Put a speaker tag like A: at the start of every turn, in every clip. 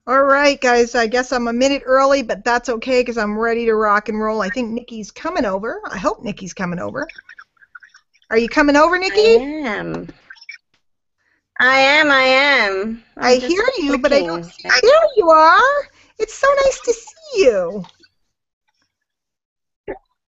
A: All right, guys, I guess I'm a minute early, but that's okay because I'm ready to rock and roll. I think Nikki's coming over. I hope Nikki's coming over. Are you coming over,
B: I
A: Nikki?
B: am. I am.
A: I
B: I'm
A: hear
B: just
A: you, but I don't
B: clicking.
A: see. There you are. It's so nice to see you.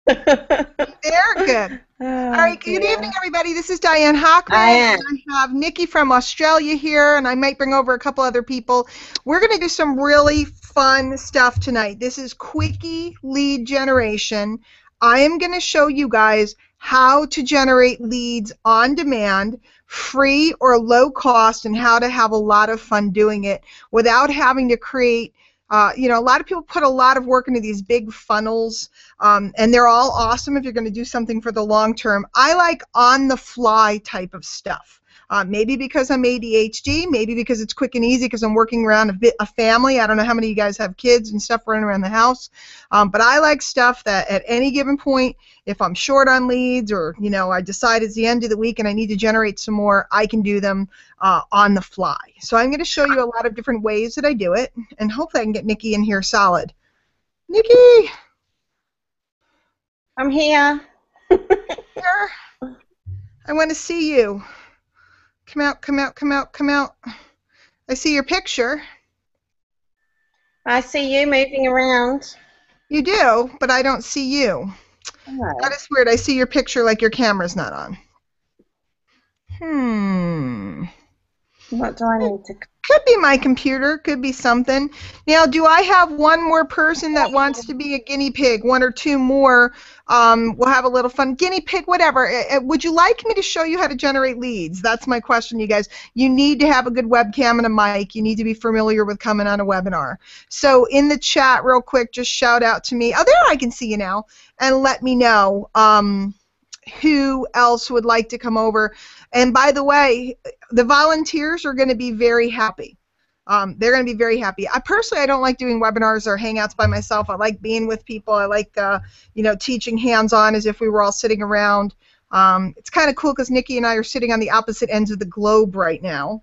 A: There, good. All
B: Oh
A: right, good evening,
B: dear.
A: everybody. This is Diane
B: I
A: Hockman,
B: am.
A: and I have Nikki from Australia here, and I might bring over a couple other people. We're going to do some really fun stuff tonight. This is Quickie lead generation. I am going to show you guys how to generate leads on demand, free or low cost, and how to have a lot of fun doing it without having to create. A lot of people put a lot of work into these big funnels, and they're all awesome if you're going to do something for the long term. I like on the fly type of stuff. Maybe because I'm ADHD, maybe because it's quick and easy because I'm working around a family. I don't know how many of you guys have kids and stuff running around the house, but I like stuff that at any given point, if I'm short on leads or I decide it's the end of the week and I need to generate some more, I can do them on the fly. So I'm going to show you a lot of different ways that I do it, and hopefully I can get Nikki in here solid. Nikki!
B: I'm here.
A: Here. I want to see you. Come out, come out, come out, come out. I see your picture.
B: I see you moving around.
A: You do, but I don't see you. That
B: Oh.
A: is weird. I see your picture like your camera's not on.
B: What do I need to?
A: Could be my computer, could be something. Now, do I have one more person that wants to be a guinea pig? One or two more. We'll have a little fun. Guinea pig, whatever. Would you like me to show you how to generate leads? That's my question, you guys. You need to have a good webcam and a mic. You need to be familiar with coming on a webinar. So in the chat, real quick, just shout out to me. Oh, there, I can see you now. And let me know who else would like to come over. And by the way, the volunteers are going to be very happy. They're going to be very happy. I don't like doing webinars or hangouts by myself. I like being with people. I like, teaching hands-on as if we were all sitting around. It's kind of cool because Nikki and I are sitting on the opposite ends of the globe right now.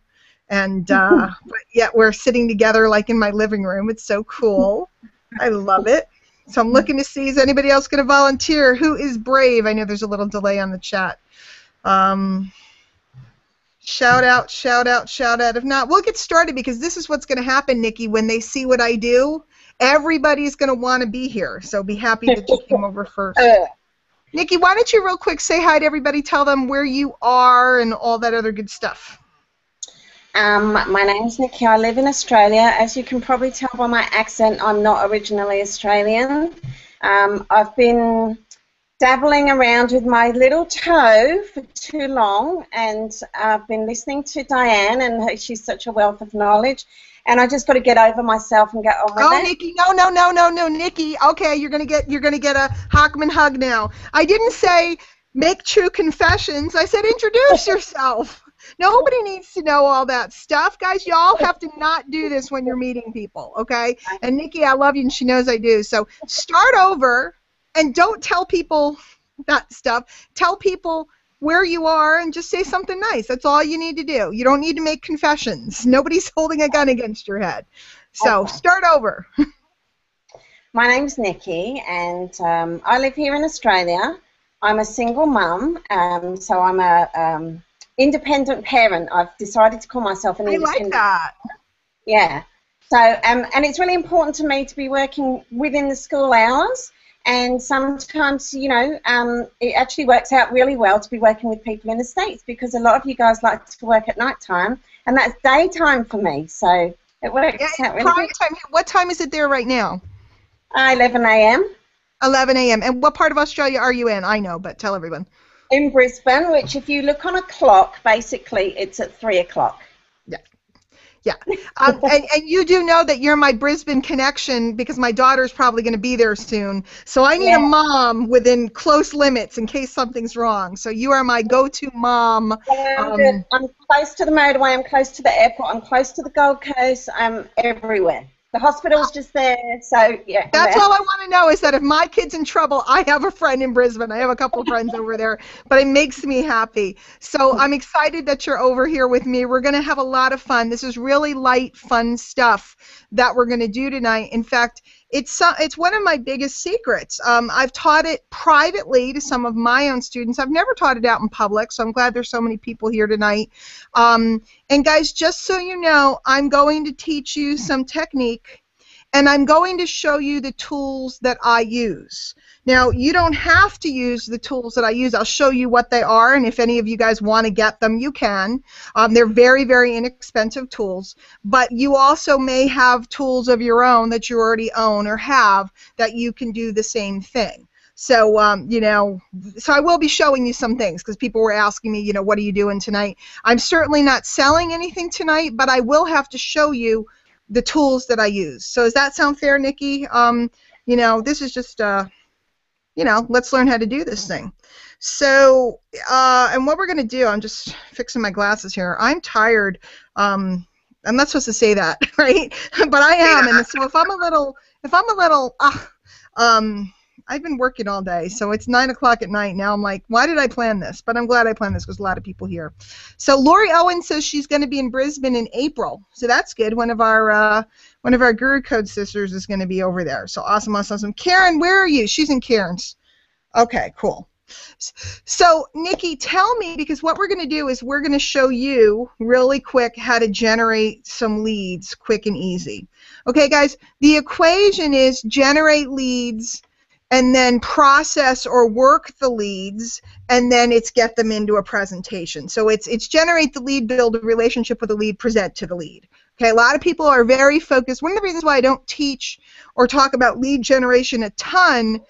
A: And but yet we're sitting together like in my living room. It's so cool. I love it. So I'm looking to see, is anybody else going to volunteer? Who is brave? I know there's a little delay on the chat. Shout out, shout out, shout out. If not, we'll get started because this is what's going to happen, Nikki. When they see what I do, everybody's going to want to be here. So be happy that you came over first. Nikki, why don't you real quick say hi to everybody, tell them where you are and all that other good stuff.
B: My name's Nikki. I live in Australia. As you can probably tell by my accent, I'm not originally Australian. I've been dabbling around with my little toe for too long, and I've been listening to Diane, and she's such a wealth of knowledge, and I just got to get over myself and get on with it.
A: Oh, Nikki, no, Nikki. Okay, you're gonna get a Hockman hug now. I didn't say make true confessions. I said introduce yourself. Nobody needs to know all that stuff. Guys, y'all have to not do this when you're meeting people, okay? And Nikki, I love you, and she knows I do. So start over, and don't tell people that stuff. Tell people where you are and just say something nice. That's all you need to do. You don't need to make confessions. Nobody's holding a gun against your head. So okay. Start over.
B: My name's Nikki, and I live here in Australia. I'm a single mum, so I'm a independent parent. I've decided to call myself an independent.
A: I like that.
B: Yeah. So, and it's really important to me to be working within the school hours. And sometimes, it actually works out really well to be working with people in the States because a lot of you guys like to work at night time, and that's daytime for me. So it works out really good.
A: Time. What time is it there right now?
B: 11 a.m.
A: 11 a.m. And what part of Australia are you in? I know, but tell everyone.
B: In Brisbane, which if you look on a clock, basically it's at 3 o'clock.
A: Yeah. And you do know that you're my Brisbane connection because my daughter's probably going to be there soon. So I need a mom within close limits in case something's wrong. So you are my go-to mom.
B: I'm close to the motorway. I'm close to the airport. I'm close to the Gold Coast. I'm everywhere. The hospital's just there, so yeah.
A: That's all I want to know is that if my kid's in trouble, I have a friend in Brisbane. I have a couple of friends over there, but it makes me happy. So I'm excited that you're over here with me. We're going to have a lot of fun. This is really light, fun stuff that we're going to do tonight. In fact, it's one of my biggest secrets. I've taught it privately to some of my own students. I've never taught it out in public, so I'm glad there's so many people here tonight. And guys, just so you know, I'm going to teach you some technique, and I'm going to show you the tools that I use. Now, you don't have to use the tools that I use. I'll show you what they are, and if any of you guys want to get them, you can. They're very, very inexpensive tools, but you also may have tools of your own that you already own or have that you can do the same thing. So, you know, so I will be showing you some things because people were asking me, you know, what are you doing tonight? I'm certainly not selling anything tonight, but I will have to show you the tools that I use. So does that sound fair, Nikki? You know, this is just, you know, let's learn how to do this thing. So, and what we're going to do, I'm just fixing my glasses here. I'm tired. I'm not supposed to say that, right? But I am. And so if I'm a little, I've been working all day, so it's 9 o'clock at night now. I'm like, why did I plan this? But I'm glad I planned this because a lot of people here. So Lori Owen says she's going to be in Brisbane in April, so that's good. One of our Guru Code sisters is going to be over there. So awesome, awesome, awesome. Karen, where are you? She's in Cairns. Okay, cool. So Nikki, tell me, because what we're going to do is we're going to show you really quick how to generate some leads quick and easy. Okay, guys, the equation is generate leads and then process or work the leads, and then it's get them into a presentation. So it's generate the lead, build a relationship with the lead, present to the lead. Okay, a lot of people are very focused. One of the reasons why I don't teach or talk about lead generation a ton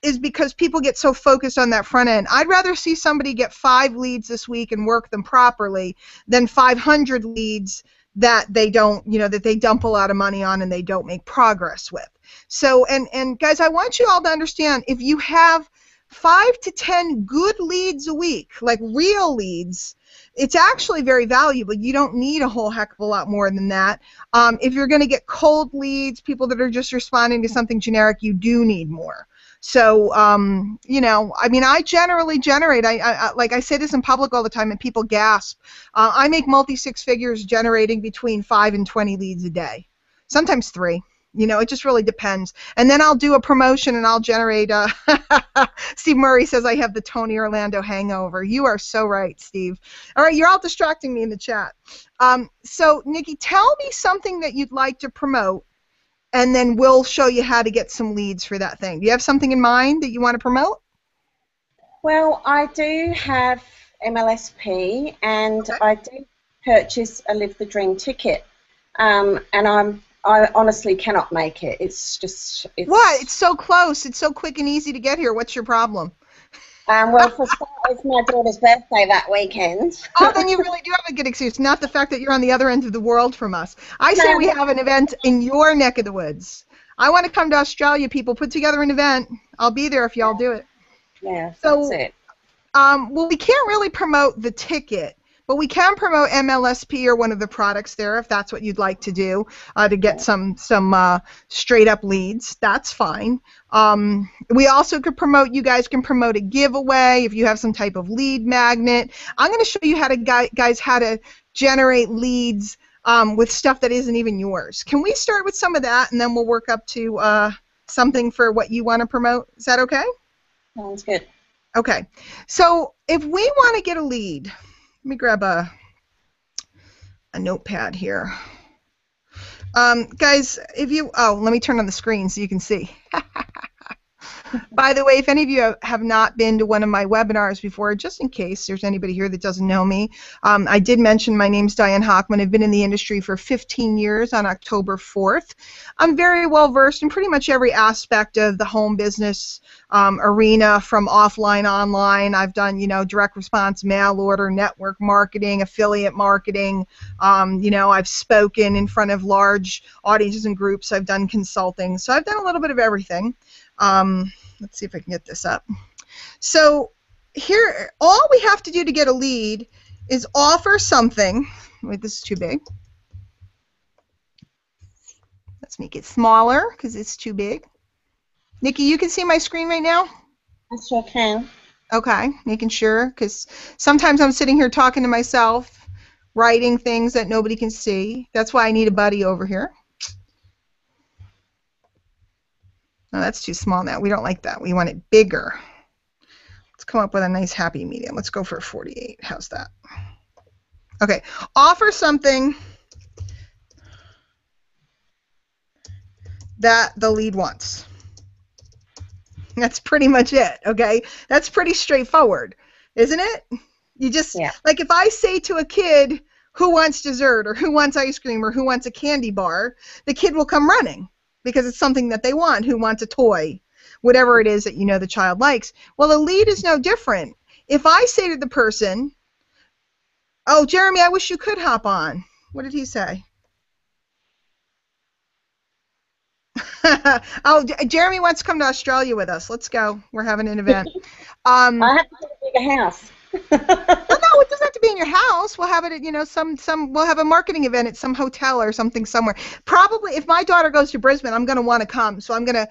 A: is because people get so focused on that front end. I'd rather see somebody get 5 leads this week and work them properly than 500 leads that they don't, you know, that they dump a lot of money on and they don't make progress with. So, and guys, I want you all to understand, if you have 5 to 10 good leads a week, like real leads, it's actually very valuable. You don't need a whole heck of a lot more than that. If you're going to get cold leads, people that are just responding to something generic, you do need more. So, you know, I mean, I generally generate, like I say this in public all the time and people gasp. I make multi-6 figures generating between 5 and 20 leads a day, sometimes 3. You know, it just really depends. And then I'll do a promotion and I'll generate, Steve Murray says I have the Tony Orlando hangover. You are so right, Steve. All right, you're all distracting me in the chat. So, Nikki, tell me something that you'd like to promote, and then we'll show you how to get some leads for that thing. Do you have something in mind that you want to promote?
B: Well, I do have MLSP, and
A: Okay.
B: I do purchase a Live the Dream ticket, and I honestly cannot make it. It's just...
A: What? It's so close. It's so quick and easy to get here. What's your problem?
B: Well, for starters, it's my daughter's birthday that weekend.
A: Oh, then you really do have a good excuse, not the fact that you're on the other end of the world from us. I say we have an event in your neck of the woods. I want to come to Australia, people. Put together an event. I'll be there if y'all do it.
B: Yeah,
A: so,
B: that's it.
A: Well, we can't really promote the ticket, but we can promote MLSP or one of the products there if that's what you'd like to do to get some straight-up leads. That's fine. We also could promote, you guys can promote a giveaway if you have some type of lead magnet. I'm going to show you how to, guys, how to generate leads with stuff that isn't even yours. Can we start with some of that, and then we'll work up to something for what you want to promote? Is that okay?
B: Sounds good.
A: Okay. So if we want to get a lead, let me grab a notepad here. Guys, if you, let me turn on the screen so you can see. By the way, if any of you have not been to one of my webinars before, just in case there's anybody here that doesn't know me, I did mention my name's Diane Hockman. I've been in the industry for 15 years on October 4th. I'm very well versed in pretty much every aspect of the home business arena, from offline, online. I've done, you know, direct response, mail order, network marketing, affiliate marketing. You know, I've spoken in front of large audiences and groups. I've done consulting. So I've done a little bit of everything. Let's see if I can get this up. So here, all we have to do to get a lead is offer something. Wait, this is too big. Let's make it smaller because it's too big. Nikki, you can see my screen right now?
B: I sure can.
A: Okay, making sure, because sometimes I'm sitting here talking to myself, writing things that nobody can see. That's why I need a buddy over here. No, that's too small now. We don't like that. We want it bigger. Let's come up with a nice happy medium. Let's go for 48. How's that? Okay, offer something that the lead wants. That's pretty much it, okay? That's pretty straightforward, isn't it? You just, like if I say to a kid, who wants dessert or who wants ice cream or who wants a candy bar, the kid will come running because it's something that they want. Who wants a toy? Whatever it is that you know the child likes. Well, the lead is no different. If I say to the person, oh, Jeremy, I wish you could hop on. What did he say? Oh, Jeremy wants to come to Australia with us. Let's go. We're having an event.
B: I have to get a bigger house.
A: Well, no, it doesn't have to be in your house. We'll have it at, you know, we'll have a marketing event at some hotel or something somewhere. Probably, if my daughter goes to Brisbane, I'm going to want to come. So I'm going to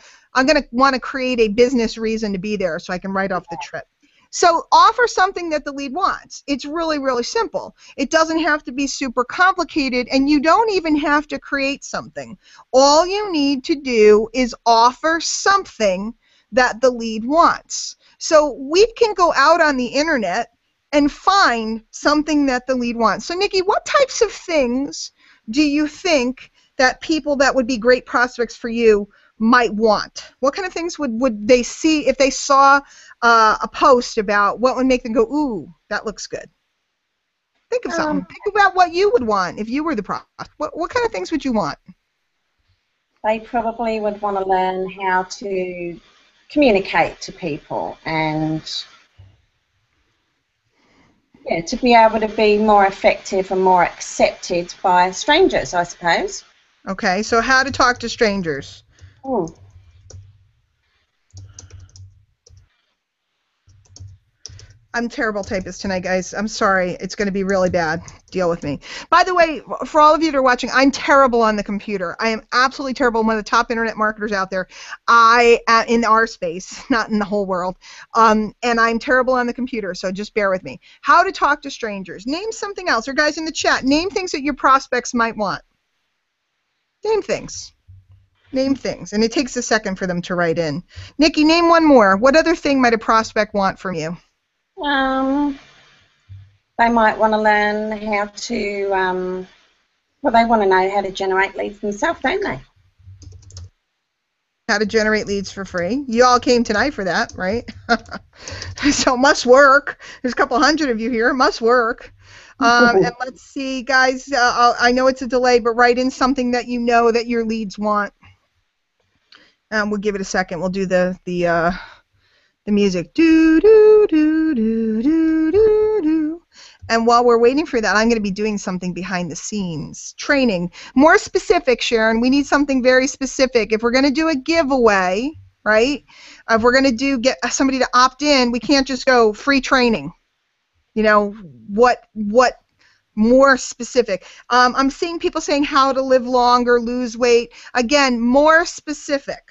A: want to create a business reason to be there so I can write off the trip. So offer something that the lead wants. It's really, really simple. It doesn't have to be super complicated, and you don't even have to create something. All you need to do is offer something that the lead wants. So we can go out on the internet and find something that the lead wants. So Nikki, what types of things do you think that people that would be great prospects for you might want? What kind of things would they see if they saw a post about what would make them go, ooh, that looks good? Think of something. Think about what you would want if you were the prospect. What kind of things would you want?
B: They probably would want to learn how to communicate to people and to be able to be more effective and more accepted by strangers, I suppose.
A: Okay, so how to talk to strangers. I'm a terrible typist tonight, guys. I'm sorry. It's going to be really bad. Deal with me. By the way, for all of you that are watching, I'm terrible on the computer. I am absolutely terrible. I'm one of the top internet marketers out there. In our space, not in the whole world. And I'm terrible on the computer, so just bear with me. How to talk to strangers. Name something else. Or guys in the chat, name things that your prospects might want. Name things. Name things. And it takes a second for them to write in. Nikki, name one more. What other thing might a prospect want from you?
B: They might want to learn how to, well, they want to know how to generate leads themselves, don't they?
A: How to generate leads for free. You all came tonight for that, right? So it must work. There's a couple hundred of you here. It must work. And let's see, guys, I know it's a delay, but write in something that you know that your leads want. We'll give it a second. We'll do the music. Do, do, do, do, do, do, do. And while we're waiting for that, I'm going to be doing something behind the scenes. Training. More specific, Sharon. We need something very specific. If we're going to do a giveaway, right? If we're going to get somebody to opt in, we can't just go free training. You know, what more specific? I'm seeing people saying how to live longer, lose weight. Again, more specific.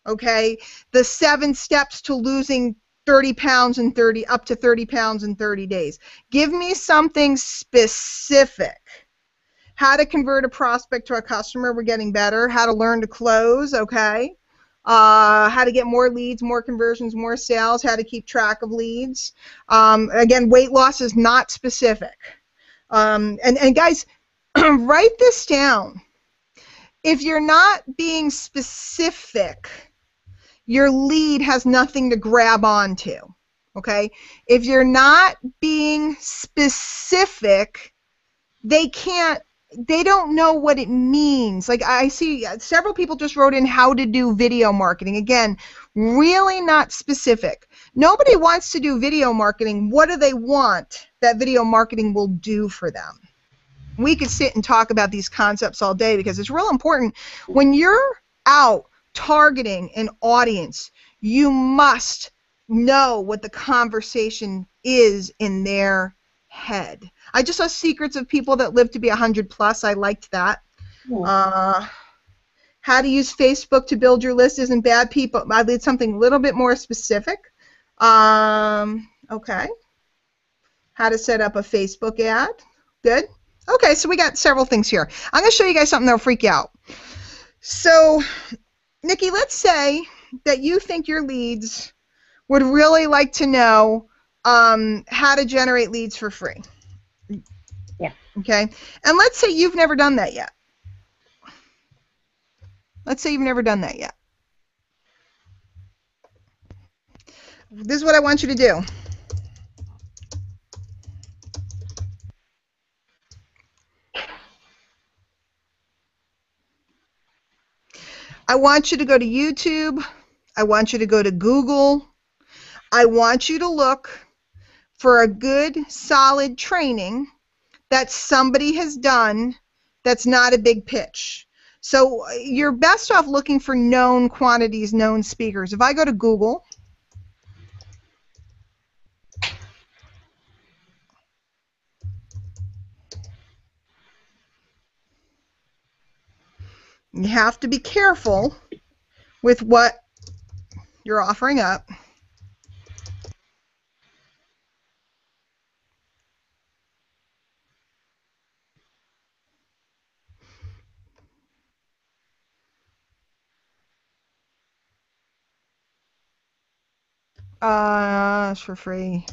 A: Okay, the 7 steps to losing 30 pounds in up to 30 pounds in 30 days. Give me something specific. How to convert a prospect to a customer, we're getting better. How to learn to close, okay. How to get more leads, more conversions, more sales. How to keep track of leads. Again, weight loss is not specific. And guys, write this down. If you're not being specific, your lead has nothing to grab onto, okay? If you're not being specific, they don't know what it means. Like I see several people just wrote in how to do video marketing. Again, really not specific. Nobody wants to do video marketing. What do they want that video marketing will do for them? We could sit and talk about these concepts all day because it's real important. When you're out targeting an audience, you must know what the conversation is in their head. I just saw secrets of people that live to be 100 plus. I liked that. How to use Facebook to build your list isn't bad, people. I did something a little bit more specific. Okay. How to set up a Facebook ad. Good. Okay, so we got several things here. I'm going to show you guys something that'll freak you out. So, Nikki, let's say that you think your leads would really like to know how to generate leads for free.
B: Yeah.
A: Okay. And let's say you've never done that yet. Let's say you've never done that yet. This is what I want you to do. I want you to go to YouTube. I want you to go to Google. I want you to look for a good, solid training that somebody has done that's not a big pitch. So you're best off looking for known quantities, known speakers. If I go to Google, you have to be careful with what you're offering up. It's for free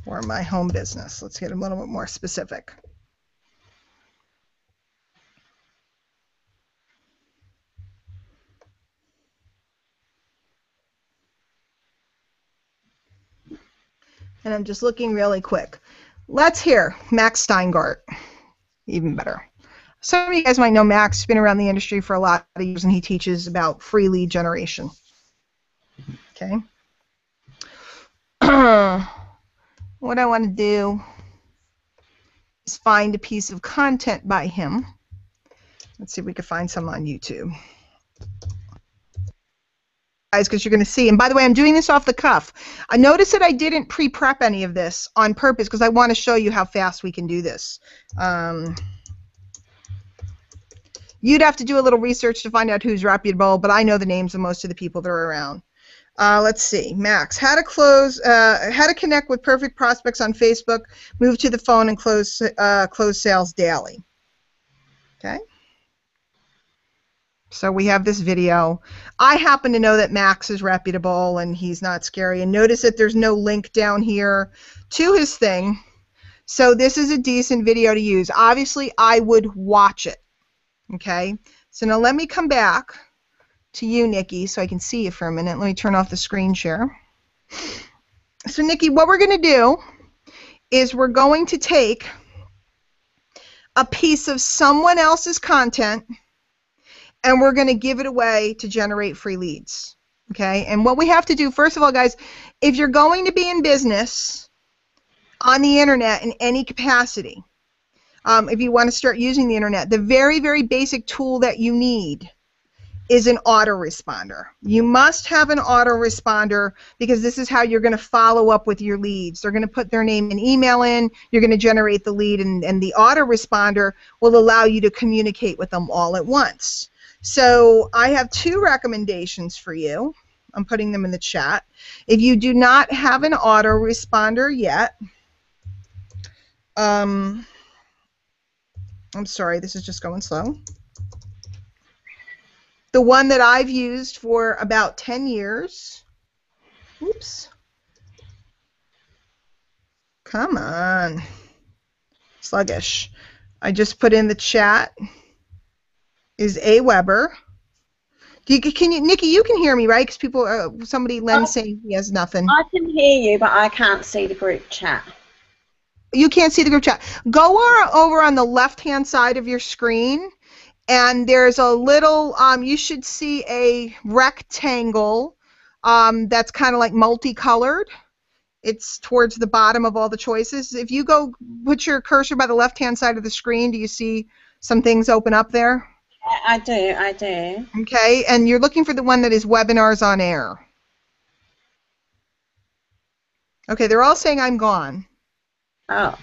A: for my home business. Let's get a little bit more specific. And I'm just looking really quick. Let's hear Max Steingart. Even better. Some of you guys might know Max. He's been around the industry for a lot of years, and he teaches about free lead generation. Okay. What I want to do is find a piece of content by him. Let's see if we can find some on YouTube. Guys, because you're going to see. And by the way, I'm doing this off the cuff. I noticed that I didn't pre-prep any of this on purpose because I want to show you how fast we can do this. You'd have to do a little research to find out who's reputable, but I know the names of most of the people that are around. Let's see, Max, how to connect with perfect prospects on Facebook, move to the phone, and close sales daily. Okay. So we have this video. I happen to know that Max is reputable and he's not scary. And notice that there's no link down here to his thing. So this is a decent video to use. Obviously, I would watch it. Okay. So now let me come back to you, Nikki, so I can see you for a minute. Let me turn off the screen share. So, Nikki, what we're going to do is we're going to take a piece of someone else's content and we're going to give it away to generate free leads. Okay? And what we have to do, first of all, guys, if you're going to be in business on the internet in any capacity, if you want to start using the internet, the very, very basic tool that you need is an autoresponder. You must have an autoresponder because this is how you're going to follow up with your leads. They're going to put their name and email in, you're going to generate the lead, and the autoresponder will allow you to communicate with them all at once. So I have two recommendations for you. I'm putting them in the chat. If you do not have an autoresponder yet, I'm sorry, this is just going slow. The one that I've used for about 10 years. Oops. Come on. Sluggish. I just put in the chat. Is Aweber. Nikki, you can hear me, right? Because people, somebody, Len, saying he has nothing.
B: I can hear you, but I can't see the group chat.
A: You can't see the group chat. Go over on the left-hand side of your screen, and there's a little, you should see a rectangle that's kind of like multicolored. It's towards the bottom of all the choices. If you go put your cursor by the left-hand side of the screen, do you see some things open up there?
B: I do.
A: Okay, and you're looking for the one that is webinars on air. Okay, they're all saying I'm gone.
B: Oh.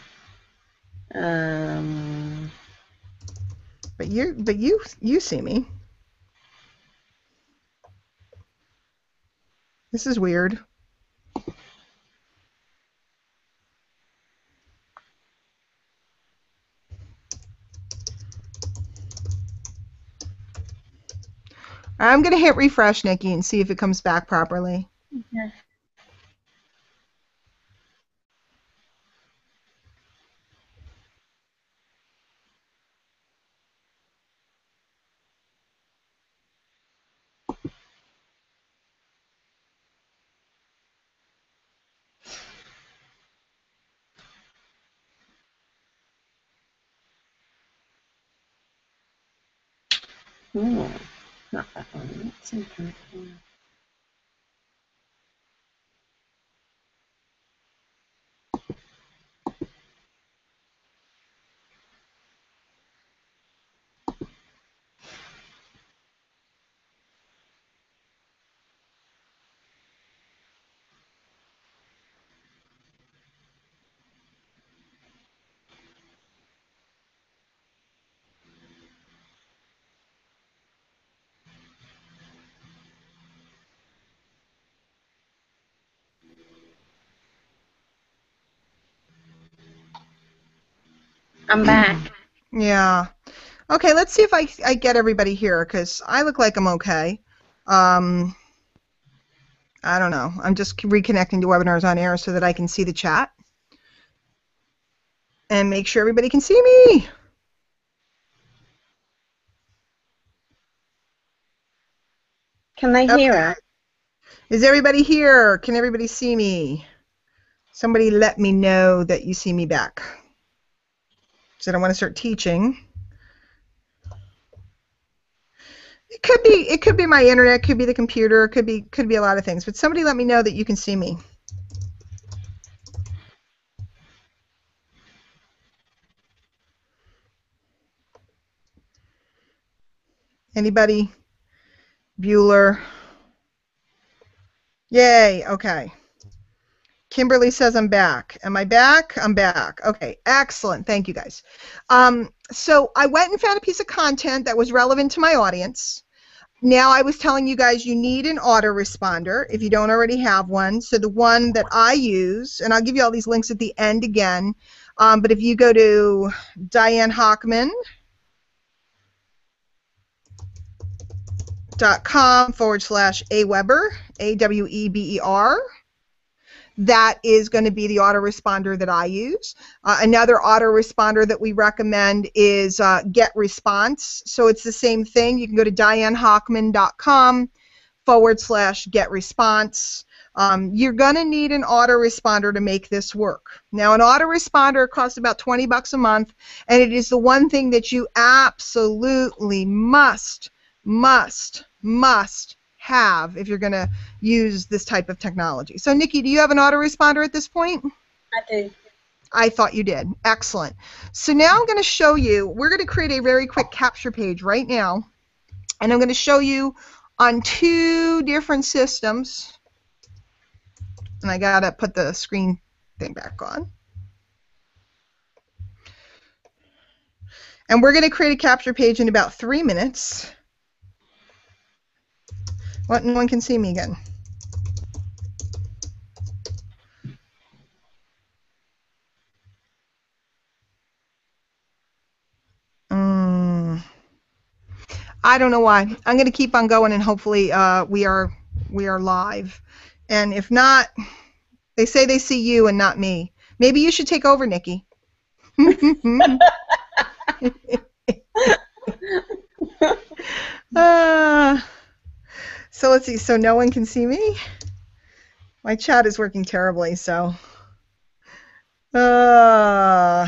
A: But you see me. This is weird. I'm going to hit refresh, Nikki, and see if it comes back properly.
B: Okay. Oh, not that one. That's incorrect. I'm back.
A: Yeah. Okay, let's see if I get everybody here, because I look like I'm okay. I don't know. I'm just reconnecting to Webinars on Air so that I can see the chat and make sure everybody can see me.
B: Can they hear us?
A: Is everybody here? Can everybody see me? Somebody let me know that you see me back. So I want to start teaching. It could be my internet, could be the computer, could be a lot of things. But somebody let me know that you can see me. Anybody? Bueller. Yay, okay. Kimberly says I'm back. Am I back? I'm back. Okay, excellent. Thank you, guys. So I went and found a piece of content that was relevant to my audience. Now, I was telling you guys you need an autoresponder if you don't already have one. So the one that I use, and I'll give you all these links at the end again, but if you go to dianehockman.com/aweber, AWEBER, that is going to be the autoresponder that I use. Another autoresponder that we recommend is Get Response. So it's the same thing. You can go to dianehockman.com/Get Response. You're going to need an autoresponder to make this work. Now, an autoresponder costs about $20 a month, and it is the one thing that you absolutely must have if you're going to use this type of technology. So, Nikki, do you have an autoresponder at this point?
B: I do.
A: I thought you did. Excellent. So now I'm going to show you, we're going to create a very quick capture page right now, and I'm going to show you on 2 different systems, and I got to put the screen thing back on. And we're going to create a capture page in about 3 minutes. What, no one can see me again. I don't know why. I'm going to keep on going, and hopefully we are live. And if not, they say they see you and not me. Maybe you should take over, Nikki. So let's see. So no one can see me? My chat is working terribly, so. Oh,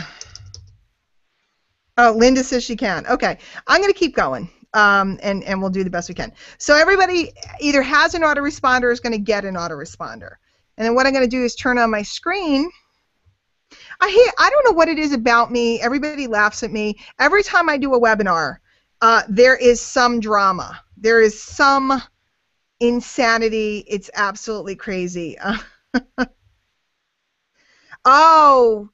A: Linda says she can. Okay. I'm going to keep going, and we'll do the best we can. So everybody either has an autoresponder or is going to get an autoresponder. And then what I'm going to do is turn on my screen. I don't know what it is about me. Everybody laughs at me. Every time I do a webinar, there is some drama. There is some insanity. It's absolutely crazy. Oh,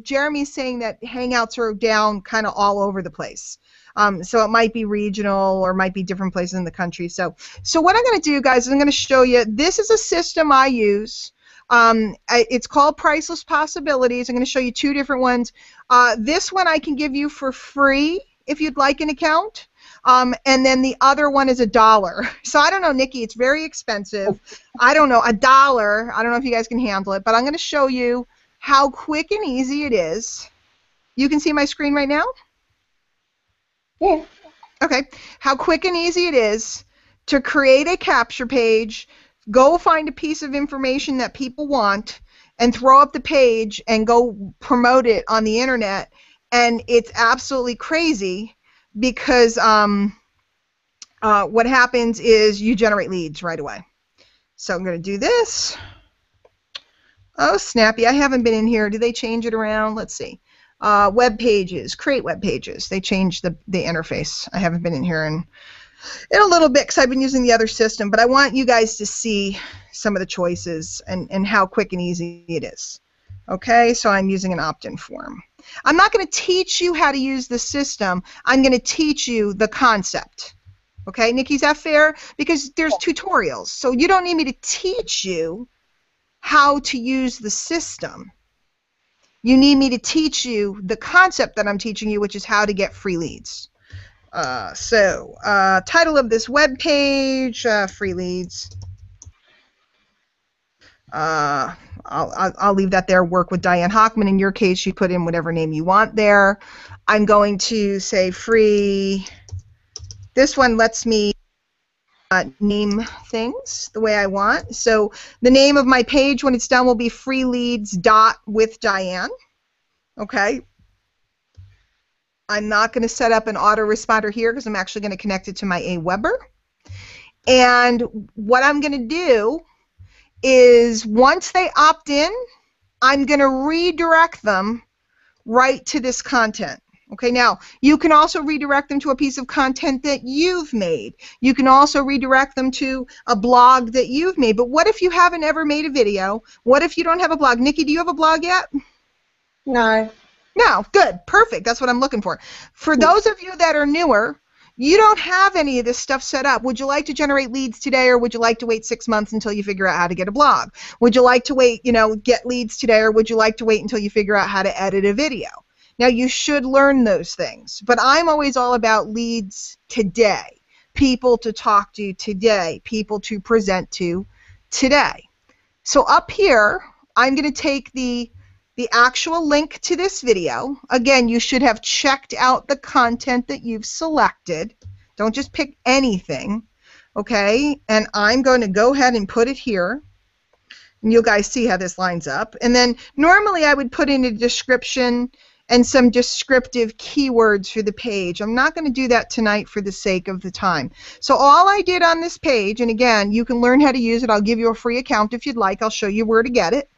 A: Jeremy's saying that Hangouts are down kind of all over the place. So it might be regional or might be different places in the country. So what I'm going to do, guys, is I'm going to show you. This is a system I use. It's called Priceless Possibilities. I'm going to show you two different ones. This one I can give you for free if you'd like an account. And then the other one is $1. So I don't know, Nikki, it's very expensive. I don't know, $1. I don't know if you guys can handle it, but I'm going to show you how quick and easy it is. You can see my screen right now?
B: Yeah.
A: Okay. How quick and easy it is to create a capture page, go find a piece of information that people want, and throw up the page and go promote it on the internet. And it's absolutely crazy because what happens is you generate leads right away. So I'm going to do this. Oh, snappy. I haven't been in here. Do they change it around? Let's see. Web pages, create web pages. They changed the interface. I haven't been in here in a little bit because I've been using the other system, but I want you guys to see some of the choices and how quick and easy it is. Okay, so I'm using an opt-in form. I'm not going to teach you how to use the system. I'm going to teach you the concept. Okay, Nikki, is that fair? Because there's tutorials, so you don't need me to teach you how to use the system. You need me to teach you the concept that I'm teaching you, which is how to get free leads. Title of this web page, free leads. I'll leave that there. Work with Diane Hockman. In your case, you put in whatever name you want there. I'm going to say free. This one lets me name things the way I want. So the name of my page when it's done will be freeleads.withdiane. Okay. I'm not going to set up an autoresponder here because I'm actually going to connect it to my Aweber. And what I'm going to do is once they opt in, I'm going to redirect them right to this content. Okay, now you can also redirect them to a piece of content that you've made. You can also redirect them to a blog that you've made. But what if you haven't ever made a video? What if you don't have a blog? Nikki, do you have a blog yet?
B: No.
A: No, good, perfect. That's what I'm looking for. For those of you that are newer, you don't have any of this stuff set up. Would you like to generate leads today, or would you like to wait 6 months until you figure out how to get a blog? Would you like to wait, get leads today, or would you like to wait until you figure out how to edit a video? Now, you should learn those things, but I'm always all about leads today, people to talk to today, people to present to today. So up here, I'm going to take the actual link to this video. Again, you should have checked out the content that you've selected. Don't just pick anything, okay? And I'm going to go ahead and put it here. And you guys see how this lines up. And then normally I would put in a description and some descriptive keywords for the page. I'm not going to do that tonight for the sake of the time. So all I did on this page, and again, you can learn how to use it. I'll give you a free account if you'd like. I'll show you where to get it.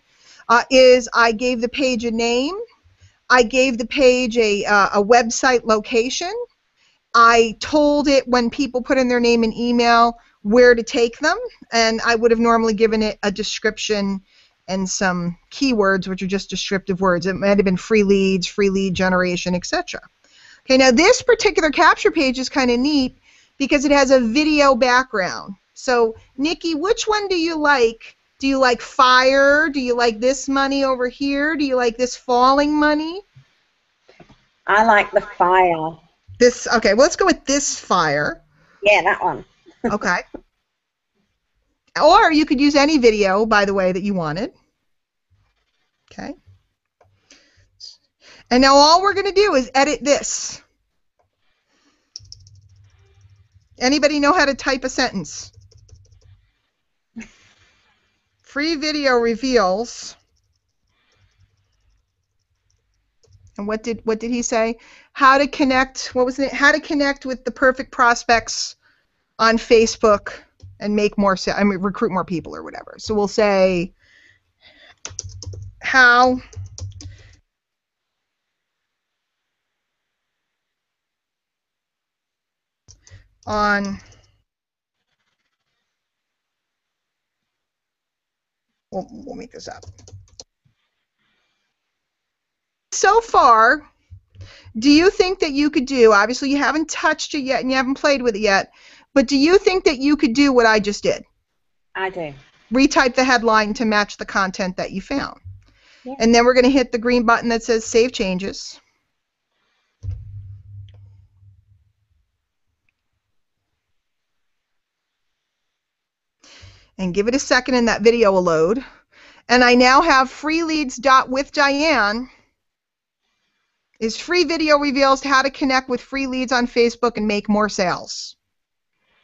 A: Is I gave the page a name, I gave the page a website location, I told it when people put in their name and email where to take them, and I would have normally given it a description and some keywords, which are just descriptive words. It might have been free leads, free lead generation, etc. Okay, now this particular capture page is kind of neat because it has a video background. So, Nikki, which one do you like? Do you like fire? Do you like this money over here? Do you like this falling money?
B: I like the fire.
A: This, okay, well, let's go with this fire.
B: Yeah, that one.
A: Okay. Or you could use any video, by the way, that you wanted. Okay. And now all we're going to do is edit this. Anybody know how to type a sentence? Free video reveals. And what did he say? How to connect, what was it? How to connect with the perfect prospects on Facebook and make more, recruit more people or whatever. So we'll say how on, we'll make this up. so far, do you think that you could do, obviously you haven't touched it yet and you haven't played with it yet, but do you think that you could do what I just did?
B: I do.
A: Retype the headline to match the content that you found.
B: Yeah.
A: And then we're going to hit the green button that says Save Changes. And give it a second and that video will load. And I now have freeleads.withdiane is free video reveals how to connect with free leads on Facebook and make more sales.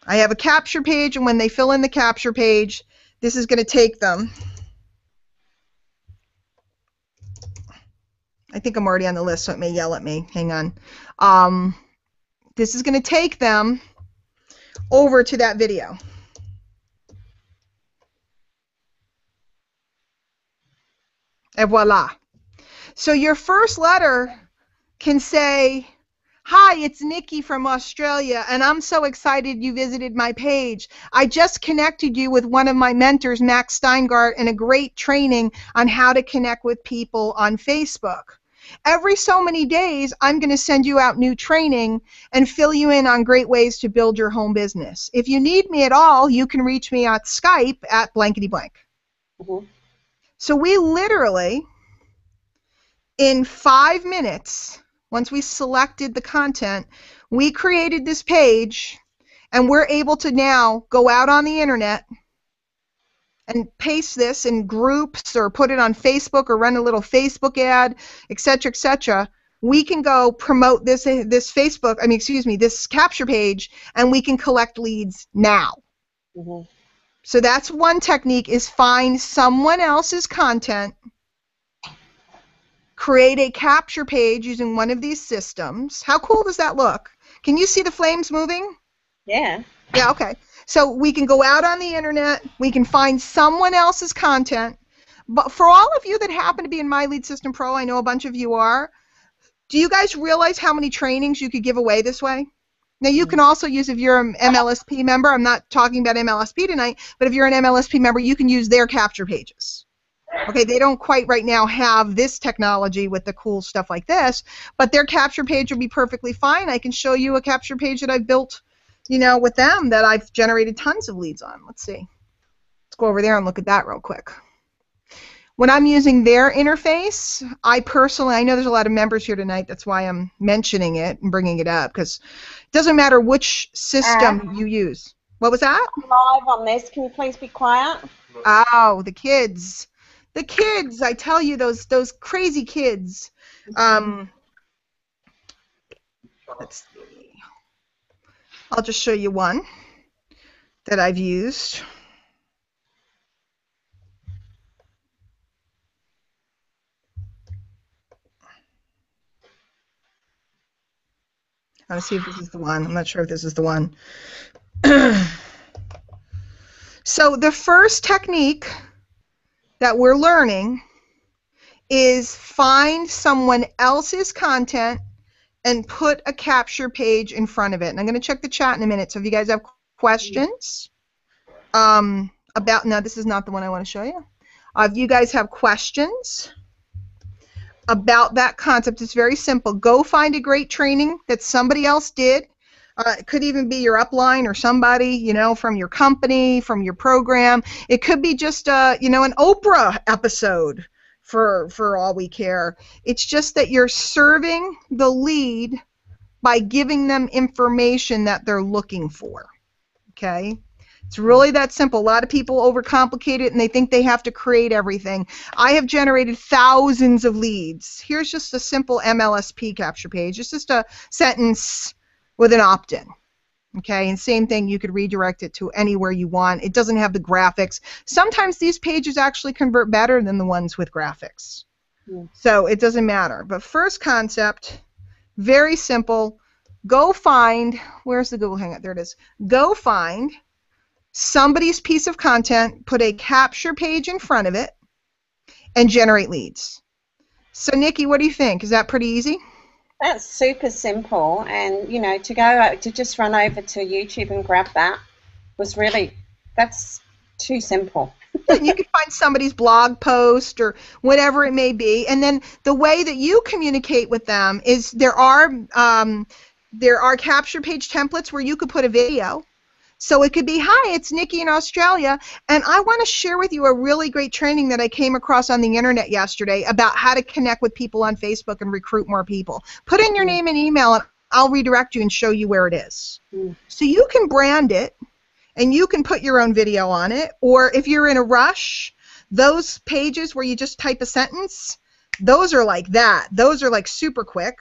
A: I have a capture page, and when they fill in the capture page, this is going to take them. I think I'm already on the list, so it may yell at me. Hang on. This is going to take them over to that video. And voila. So your first letter can say, "Hi, it's Nikki from Australia, and I'm so excited you visited my page. I just connected you with one of my mentors, Max Steingart, in a great training on how to connect with people on Facebook. Every so many days, I'm going to send you out new training and fill you in on great ways to build your home business. If you need me at all, you can reach me at Skype at blankety blank."
B: Mm-hmm.
A: So we literally, in 5 minutes, once we selected the content, we created this page, and we're able to now go out on the internet and paste this in groups or put it on Facebook or run a little Facebook ad, etc., etc. We can go promote this Facebook, this capture page, and we can collect leads now.
B: Mm-hmm.
A: So that's one technique, is find someone else's content, create a capture page using one of these systems. How cool does that look? Can you see the flames moving?
B: Yeah.
A: Yeah, okay. So we can go out on the internet, we can find someone else's content, but for all of you that happen to be in My Lead System Pro, I know a bunch of you are, do you guys realize how many trainings you could give away this way? Now, you can also use, if you're an MLSP member, I'm not talking about MLSP tonight, but if you're an MLSP member, you can use their capture pages. Okay, they don't quite right now have this technology with the cool stuff like this, but their capture page will be perfectly fine. I can show you a capture page that I've built, with them that I've generated tons of leads on. Let's see. Let's go over there and look at that real quick. When I'm using their interface, I know there's a lot of members here tonight, that's why I'm mentioning it and bringing it up, because it doesn't matter which system you use. What was that?
B: I'm live on this. Can you please be quiet?
A: Oh, the kids. The kids, I tell you, those crazy kids. Let's see. I'll just show you one that I've used. I want to see if this is the one. I'm not sure if this is the one. So the first technique that we're learning is find someone else's content and put a capture page in front of it. And I'm going to check the chat in a minute. So if you guys have questions about, no, this is not the one I want to show you. If you guys have questions about that concept, it's very simple. Go find a great training that somebody else did. It could even be your upline or somebody, from your company, from your program. It could be just, an Oprah episode for all we care. It's just that you're serving the lead by giving them information that they're looking for, okay? It's really that simple. A lot of people overcomplicate it and they think they have to create everything. I have generated thousands of leads. Here's just a simple MLSP capture page. It's just a sentence with an opt-in. Okay, and same thing, you could redirect it to anywhere you want. It doesn't have the graphics. Sometimes these pages actually convert better than the ones with graphics. Yeah. So it doesn't matter. But first concept, very simple. Go find, where's the Google Hangout? There it is. Go find somebody's piece of content, put a capture page in front of it, and generate leads. So Nikki, what do you think? Is that pretty easy?
B: That's super simple, and to just run over to YouTube and grab that was really, that's too simple.
A: And you can find somebody's blog post or whatever it may be. And then the way that you communicate with them is there are capture page templates where you could put a video. So it could be, hi, it's Nikki in Australia, and I want to share with you a really great training that I came across on the internet yesterday about how to connect with people on Facebook and recruit more people. Put in your name and email, and I'll redirect you and show you where it is. So you can brand it, and you can put your own video on it, or if you're in a rush, those pages where you just type a sentence, those are like that. Those are like super quick.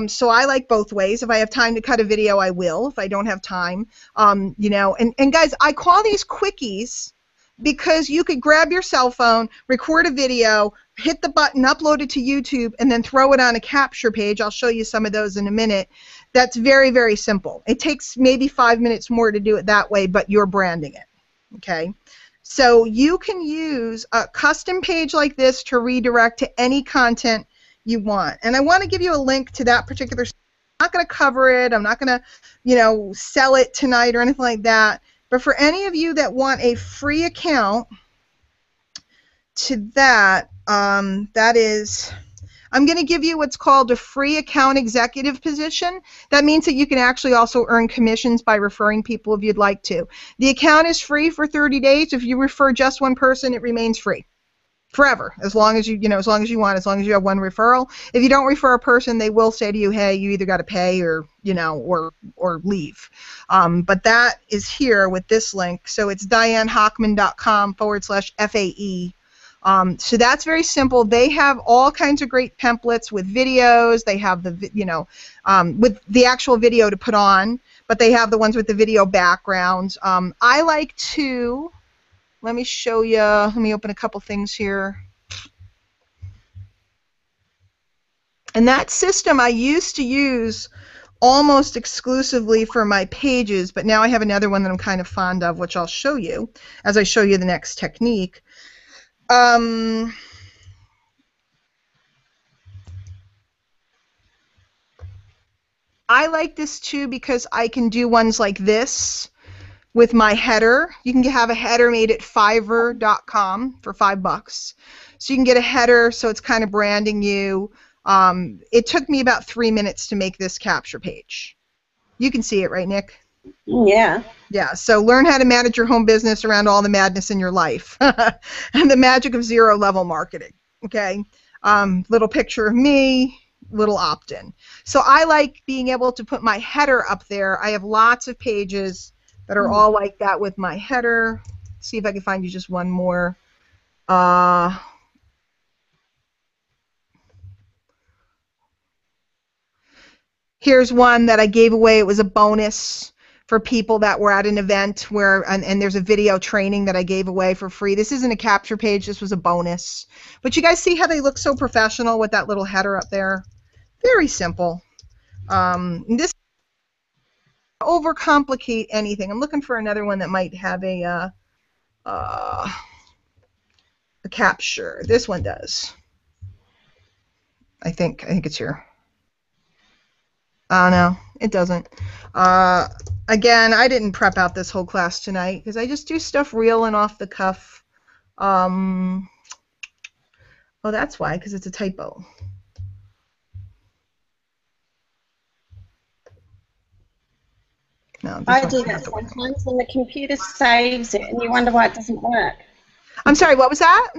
A: So I like both ways. If I have time to cut a video, I will. If I don't have time, you know. And guys, I call these quickies because you could grab your cell phone, record a video, hit the button, upload it to YouTube, and then throw it on a capture page. I'll show you some of those in a minute. That's very, very simple. It takes maybe 5 minutes more to do it that way, but you're branding it, okay? So you can use a custom page like this to redirect to any content you want. And I want to give you a link to that particular. I'm not going to cover it. I'm not going to, you know, sell it tonight or anything like that. But for any of you that want a free account to that, that is, I'm going to give you what's called a free account executive position. That means that you can actually also earn commissions by referring people if you'd like to. The account is free for 30 days. If you refer just one person, it remains free forever, as long as you want, as long as you have one referral. If you don't refer a person, they will say to you, hey, you either got to pay or, you know, or leave. But that is here with this link. So it's dianehockman.com/FAE. So that's very simple. They have all kinds of great templates with videos. They have the, you know, with the actual video to put on, but they have the ones with the video backgrounds. I like to, let me show you, let me open a couple things here. And that system I used to use almost exclusively for my pages, but now I have another one that I'm kind of fond of, which I'll show you as I show you the next technique. I like this too because I can do ones like this with my header. You can have a header made at Fiverr.com for $5. So you can get a header, so it's kind of branding you. It took me about 3 minutes to make this capture page. You can see it, right, Nick?
B: Yeah.
A: Yeah, so learn how to manage your home business around all the madness in your life and the magic of zero-level marketing, okay? Little picture of me, little opt-in. So I like being able to put my header up there. I have lots of pages that are all like that with my header. See if I can find you just one more. Here's one that I gave away. It was a bonus for people that were at an event where, and there's a video training that I gave away for free. This isn't a capture page. This was a bonus. But you guys see how they look so professional with that little header up there? Very simple. This overcomplicate anything. I'm looking for another one that might have a capture. This one does. I think it's here. No, it doesn't. Again, I didn't prep out this whole class tonight because I just do stuff real and off the cuff. Oh, that's why, because it's a typo. No,
B: I do that sometimes, and the computer saves it, and you wonder why it doesn't work.
A: I'm sorry, what was that?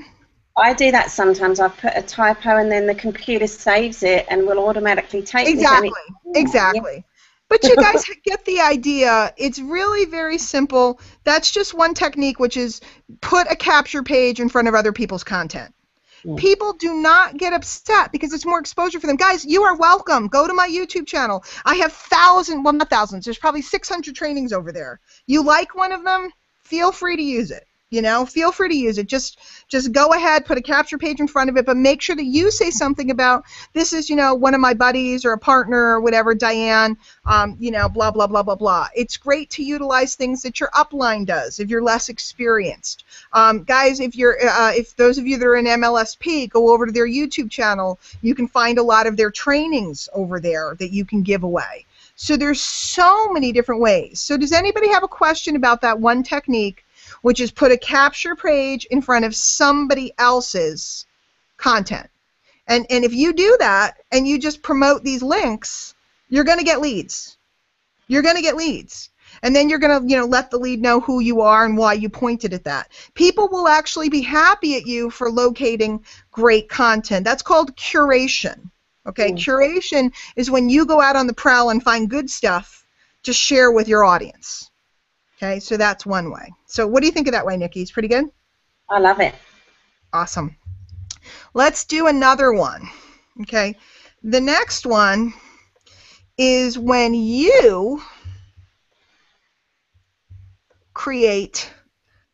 B: I do that sometimes. I put a typo, and then the computer saves it, and will automatically take
A: Exactly. Yeah. But you guys get the idea. It's really very simple. That's just one technique, which is put a capture page in front of other people's content. People do not get upset because it's more exposure for them. Guys, you are welcome. Go to my YouTube channel. I have thousands, well, not thousands, there's probably 600 trainings over there. You like one of them, feel free to use it. You know, feel free to use it. Just go ahead, put a capture page in front of it, but make sure that you say something about, this is, you know, one of my buddies or a partner or whatever, Diane, you know, blah, blah, blah, blah, blah. It's great to utilize things that your upline does if you're less experienced. Guys, if those of you that are in MLSP, go over to their YouTube channel. You can find a lot of their trainings over there that you can give away. So there's so many different ways. So does anybody have a question about that one technique? which is put a capture page in front of somebody else's content. And if you do that and you just promote these links, you're going to get leads. You're going to get leads. And then you're going to, let the lead know who you are and why you pointed at that. People will actually be happy at you for locating great content. That's called curation. Okay, curation is when you go out on the prowl and find good stuff to share with your audience. Okay, so that's one way. So what do you think of that way, Nikki? It's pretty good?
B: I love it.
A: Awesome. Let's do another one. Okay, the next one is when you create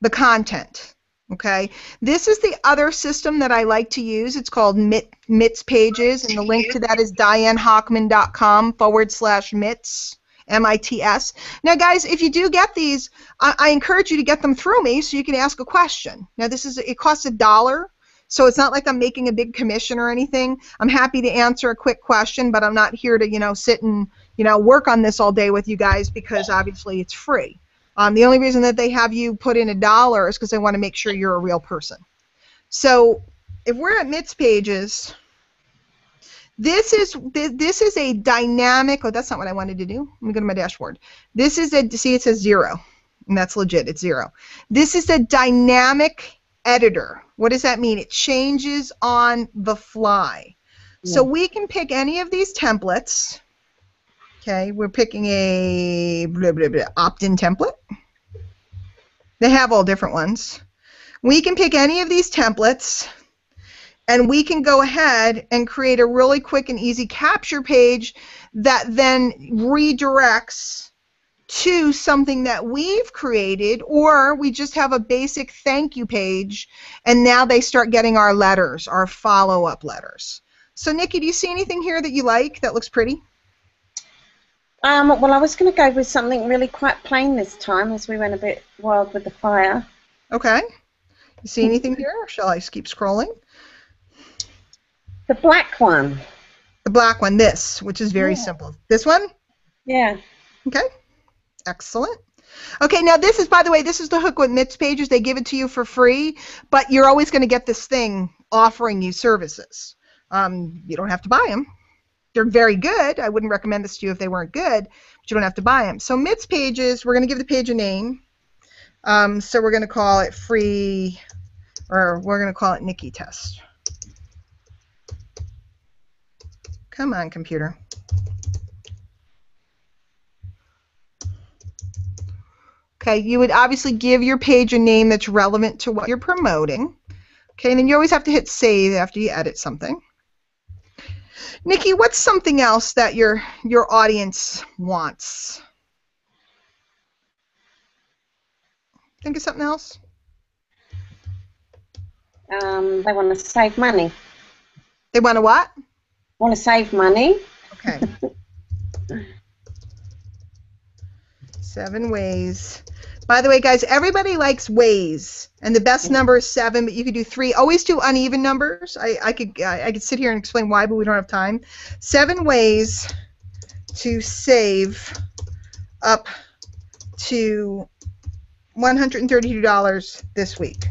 A: the content. Okay, this is the other system that I like to use. It's called Mitz Pages, and the link to that is dianehockman.com/Mitz, M-I-T-S. Now, guys, if you do get these, I encourage you to get them through me so you can ask a question. Now, it costs $1, so it's not like I'm making a big commission or anything. I'm happy to answer a quick question, but I'm not here to, sit and, work on this all day with you guys because obviously it's free. The only reason that they have you put in $1 is because they want to make sure you're a real person. So if we're at Mitz Pages, this is a dynamic. Oh, that's not what I wanted to do. Let me go to my dashboard. This is see, it says 0, and that's legit. It's 0. This is a dynamic editor. What does that mean? It changes on the fly. Yeah. So we can pick any of these templates. Okay, we're picking a opt-in template. They have all different ones. We can pick any of these templates, and we can go ahead and create a really quick and easy capture page that then redirects to something that we've created, or we just have a basic thank you page, and now they start getting our letters, our follow-up letters. So, Nikki, do you see anything here that you like that looks pretty?
B: Well, I was going to go with something really quite plain this time, as we went a bit wild with the fire.
A: Okay. You see anything here, or shall I just keep scrolling?
B: The black one.
A: The black one, this, which is very simple. This one?
B: Yeah.
A: Okay. Excellent. Okay, now this is, by the way, this is the hook with Mitz Pages. They give it to you for free, but you're always going to get this thing offering you services. You don't have to buy them. They're very good. I wouldn't recommend this to you if they weren't good, but you don't have to buy them. So Mitz Pages, we're going to give the page a name. So we're going to call it free, or we're going to call it Nikki Test. Come on, computer. Okay, you would obviously give your page a name that's relevant to what you're promoting. Okay, and then you always have to hit save after you edit something. Nikki, what's something else that your audience wants? Think of something else?
B: They want to save money.
A: They want to what?
B: Want to save money.
A: Okay. 7 ways. By the way, guys, everybody likes ways, and the best number is 7, but you could do 3. Always do uneven numbers. I could sit here and explain why, but we don't have time. 7 ways to save up to $132 this week.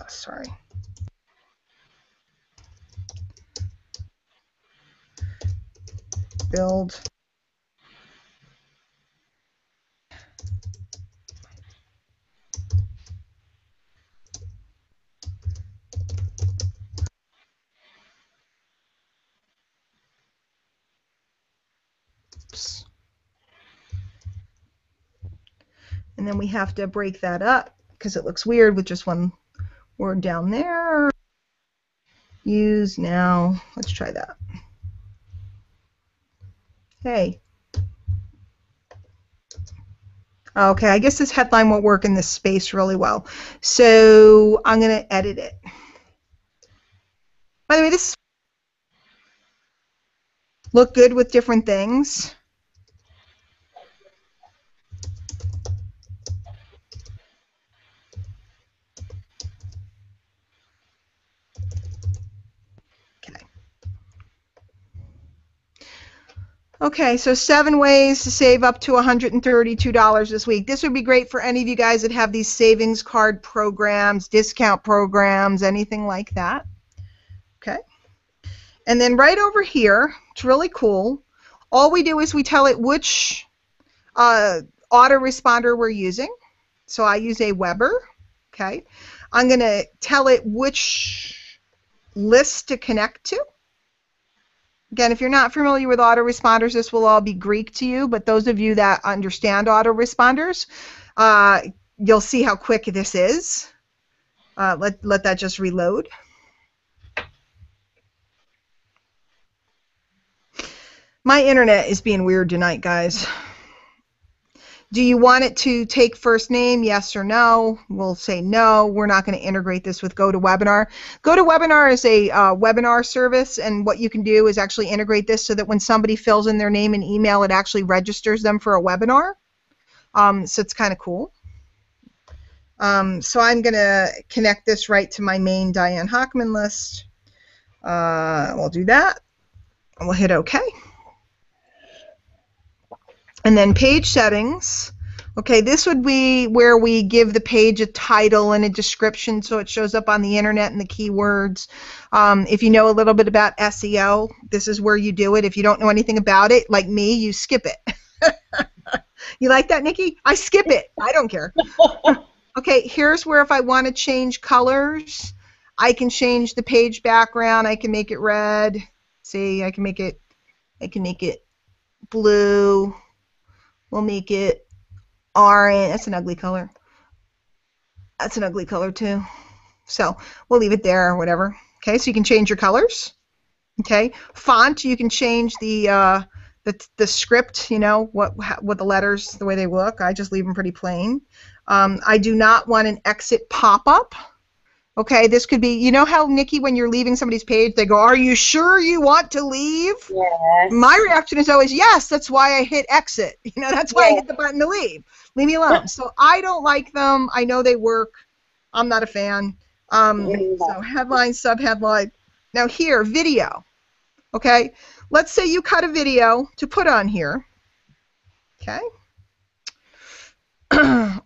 A: Sorry. Build. Oops. And then we have to break that up because it looks weird with just one word down there. Use now. Let's try that. Hey. Okay, I guess this headline won't work in this space really well. So I'm going to edit it. By the way, this look good with different things. Okay, so 7 ways to save up to $132 this week. This would be great for any of you guys that have these savings card programs, discount programs, anything like that. Okay. And then right over here, it's really cool. All we do is we tell it which autoresponder we're using. So I use a Weber. Okay. I'm going to tell it which list to connect to. Again, if you're not familiar with autoresponders, this will all be Greek to you, but those of you that understand autoresponders, you'll see how quick this is. Let that just reload. My internet is being weird tonight, guys. Do you want it to take first name, yes or no? We'll say no. We're not going to integrate this with GoToWebinar. GoToWebinar is a webinar service, and what you can do is actually integrate this so that when somebody fills in their name and email, it actually registers them for a webinar. So it's kind of cool. So I'm going to connect this right to my main Diane Hockman list. We'll do that. We'll hit OK. And then page settings. Okay, this would be where we give the page a title and a description so it shows up on the internet and the keywords. If you know a little bit about SEO, this is where you do it. If you don't know anything about it, like me, you skip it. You like that, Nikki? I skip it. I don't care. Okay, here's where if I want to change colors, I can change the page background. I can make it red. See, I can make it blue. We'll make it orange. That's an ugly color. That's an ugly color too. So we'll leave it there or whatever. Okay, so you can change your colors. Okay, font, you can change the script, you know, what the letters, the way they look. I just leave them pretty plain. I do not want an exit pop-up. Okay, this could be, you know how, Nikki, when you're leaving somebody's page, they go, are you sure you want to leave?
B: Yes.
A: My reaction is always, yes, that's why I hit exit. You know, that's why I hit the button to leave. Leave me alone. So I don't like them. I know they work. I'm not a fan. So headline, subheadline. Now here, video. Okay, let's say you cut a video to put on here. Okay.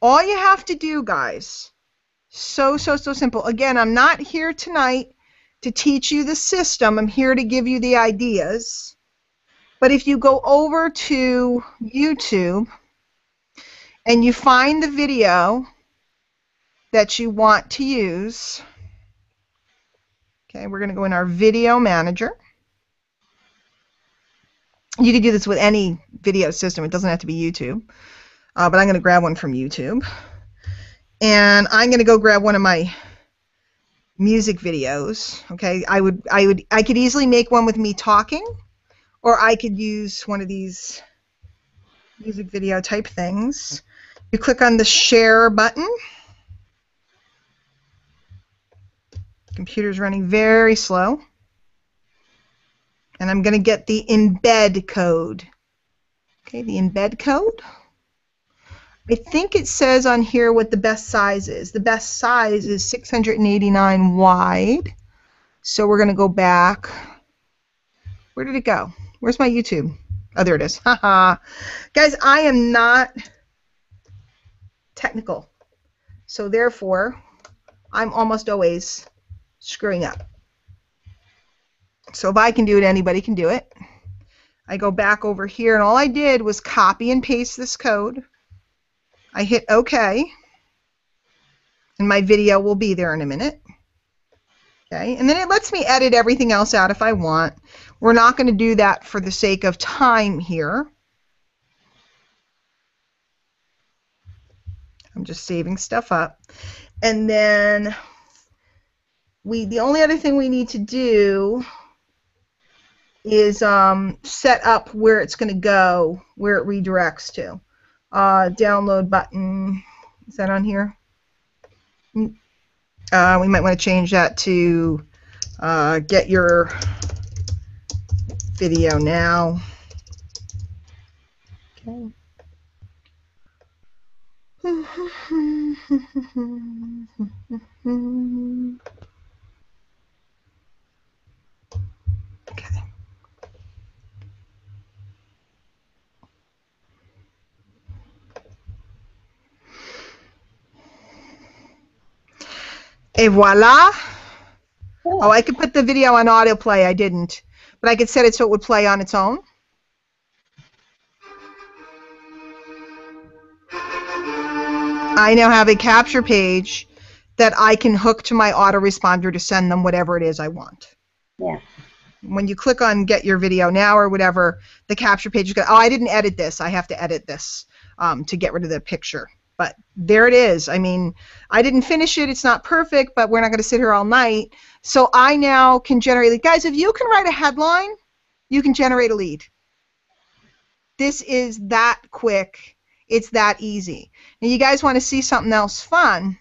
A: All you have to do, guys, so simple. Again, I'm not here tonight to teach you the system. I'm here to give you the ideas. But if you go over to YouTube and you find the video that you want to use, okay, we're going to go in our video manager. You can do this with any video system. It doesn't have to be YouTube. But I'm going to grab one from YouTube. And I'm going to go grab one of my music videos. Okay, I could easily make one with me talking, or I could use one of these music video type things. You click on the share button. Computer's running very slow. And I'm going to get the embed code. Okay, the embed code. I think it says on here what the best size is. The best size is 689 wide. So we're going to go back. Where did it go? Where's my YouTube? Oh, there it is. Haha. Guys, I am not technical. So therefore, I'm almost always screwing up. So if I can do it, anybody can do it. I go back over here, and all I did was copy and paste this code. I hit OK, and my video will be there in a minute. Okay, and then it lets me edit everything else out if I want. We're not going to do that for the sake of time here. I'm just saving stuff up. And then the only other thing we need to do is set up where it's going to go, where it redirects to. Download button, is that on here? We might want to change that to get your video now. Okay. Okay. Et voila.
B: Cool.
A: Oh, I could put the video on autoplay. I didn't. But I could set it so it would play on its own. I now have a capture page that I can hook to my autoresponder to send them whatever it is I want.
B: Yeah.
A: When you click on Get Your Video Now or whatever, the capture page is going, oh, I didn't edit this. I have to edit this to get rid of the picture. But there it is. I mean, I didn't finish it. It's not perfect, but we're not going to sit here all night. So I now can generate, guys, if you can write a headline, you can generate a lead. This is that quick. It's that easy. And you guys want to see something else fun?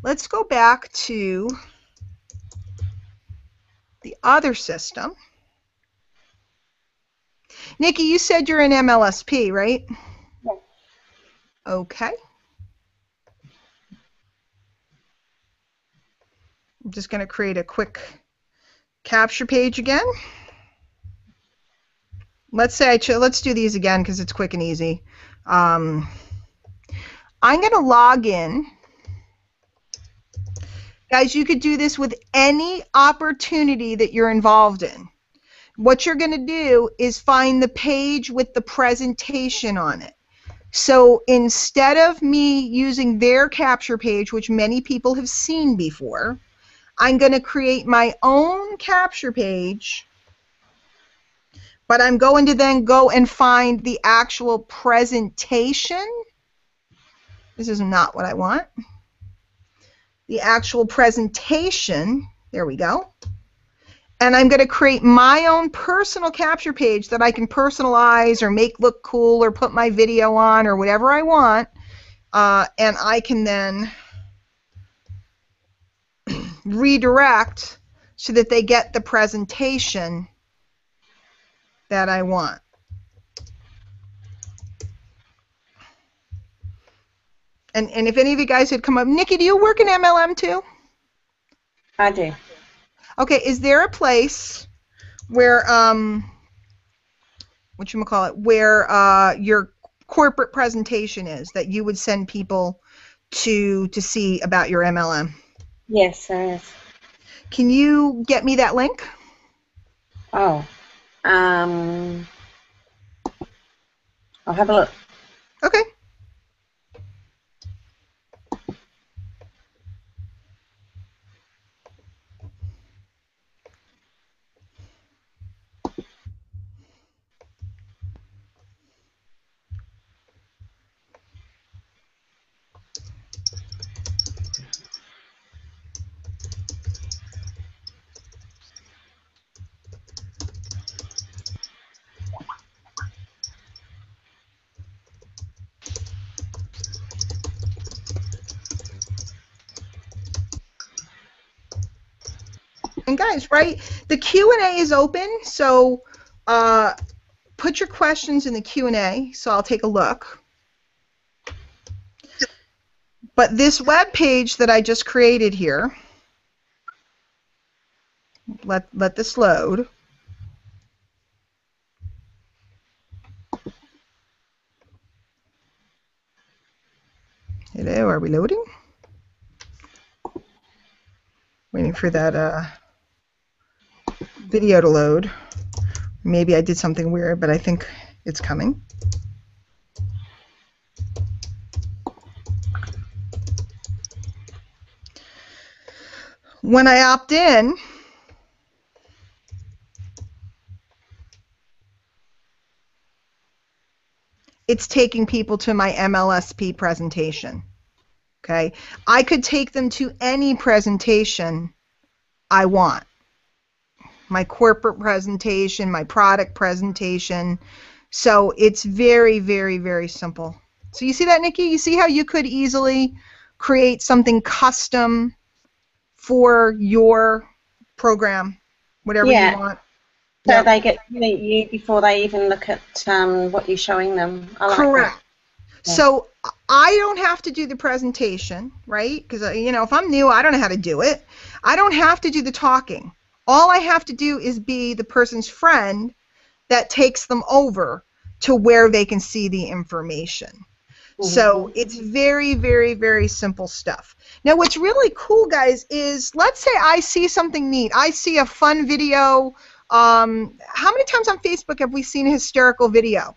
A: Let's go back to the other system. Nikki, you said you're in MLSP, right?
B: Yes.
A: Okay. I'm just going to create a quick capture page again. Let's say let's do these again because it's quick and easy. I'm going to log in. Guys, you could do this with any opportunity that you're involved in. What you're going to do is find the page with the presentation on it. So instead of me using their capture page, which many people have seen before, I'm going to create my own capture page, but I'm going to then go and find the actual presentation. This is not what I want. The actual presentation, there we go. And I'm going to create my own personal capture page that I can personalize or make look cool or put my video on or whatever I want. And I can then redirect so that they get the presentation that I want. And if any of you guys had come up, Nikki, do you work in MLM too?
B: I do.
A: Okay, is there a place where where your corporate presentation is that you would send people to see about your MLM?
B: Yes, there is.
A: Can you get me that link?
B: Oh. I'll have a look.
A: Okay. And guys, right, the Q&A is open, so put your questions in the Q&A, so I'll take a look. But this web page that I just created here, let this load. Hello, are we loading? Waiting for that video to load. Maybe I did something weird, but I think it's coming. When I opt in, it's taking people to my MLSP presentation. Okay, I could take them to any presentation I want. My corporate presentation, my product presentation. So it's very, very, very simple. So you see that, Nikki? You see how you could easily create something custom for your program, whatever you want.
B: So
A: Yep.
B: they get to meet you before they even look at what you're showing them. I like
A: Correct.
B: That. Yeah.
A: So I don't have to do the presentation, right? Because, if I'm new, I don't know how to do it. I don't have to do the talking. All I have to do is be the person's friend that takes them over to where they can see the information. So it's very, very, very simple stuff. Now what's really cool, guys, is let's say I see something neat. I see a fun video. How many times on Facebook have we seen a hysterical video?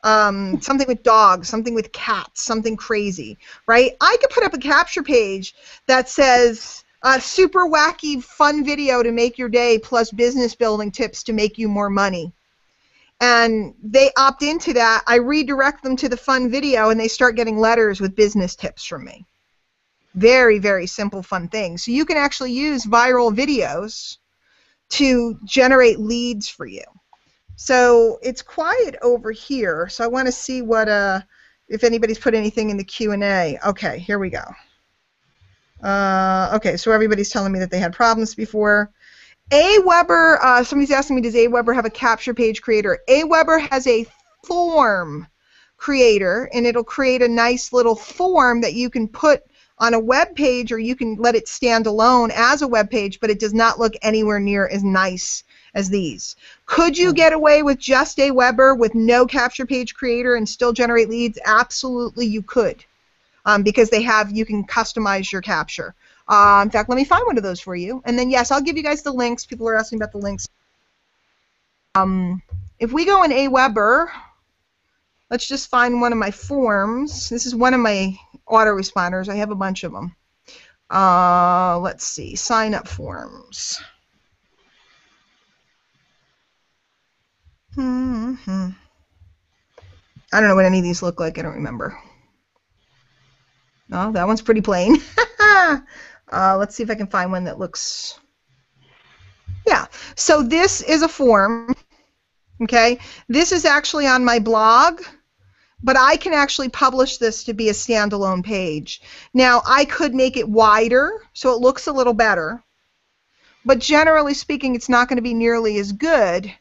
A: Something with dogs, something with cats, something crazy, right? I could put up a capture page that says, super wacky, fun video to make your day plus business building tips to make you more money. And they opt into that. I redirect them to the fun video, and they start getting letters with business tips from me. Very, very simple, fun thing. So you can actually use viral videos to generate leads for you. So it's quiet over here. So I want to see what if anybody's put anything in the Q&A. Okay, here we go. Okay, so everybody's telling me that they had problems before. Aweber, somebody's asking me, does Aweber have a capture page creator? Aweber has a form creator, and it'll create a nice little form that you can put on a web page, or you can let it stand alone as a web page, but it does not look anywhere near as nice as these. Could you get away with just Aweber with no capture page creator and still generate leads? Absolutely, you could, because you can customize your capture. In fact, let me find one of those for you. And then, yes, I'll give you guys the links. People are asking about the links. If we go in Aweber, let's just find one of my forms. This is one of my autoresponders. I have a bunch of them. Let's see. Sign up forms. I don't know what any of these look like. I don't remember. No, that one's pretty plain. Let's see if I can find one that looks... Yeah, so this is a form, okay? This is actually on my blog, but I can actually publish this to be a standalone page. Now, I could make it wider, so it looks a little better, but generally speaking, it's not going to be nearly as good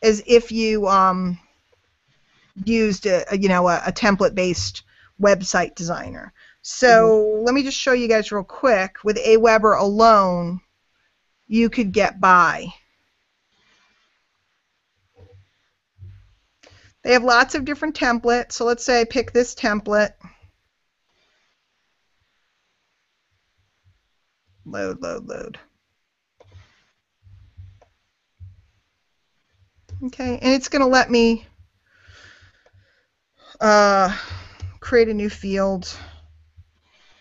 A: as if you used a template-based website designer. So let me just show you guys real quick. With Aweber alone, you could get by. They have lots of different templates. So let's say I pick this template. Load, load, load. Okay, and it's going to let me create a new field.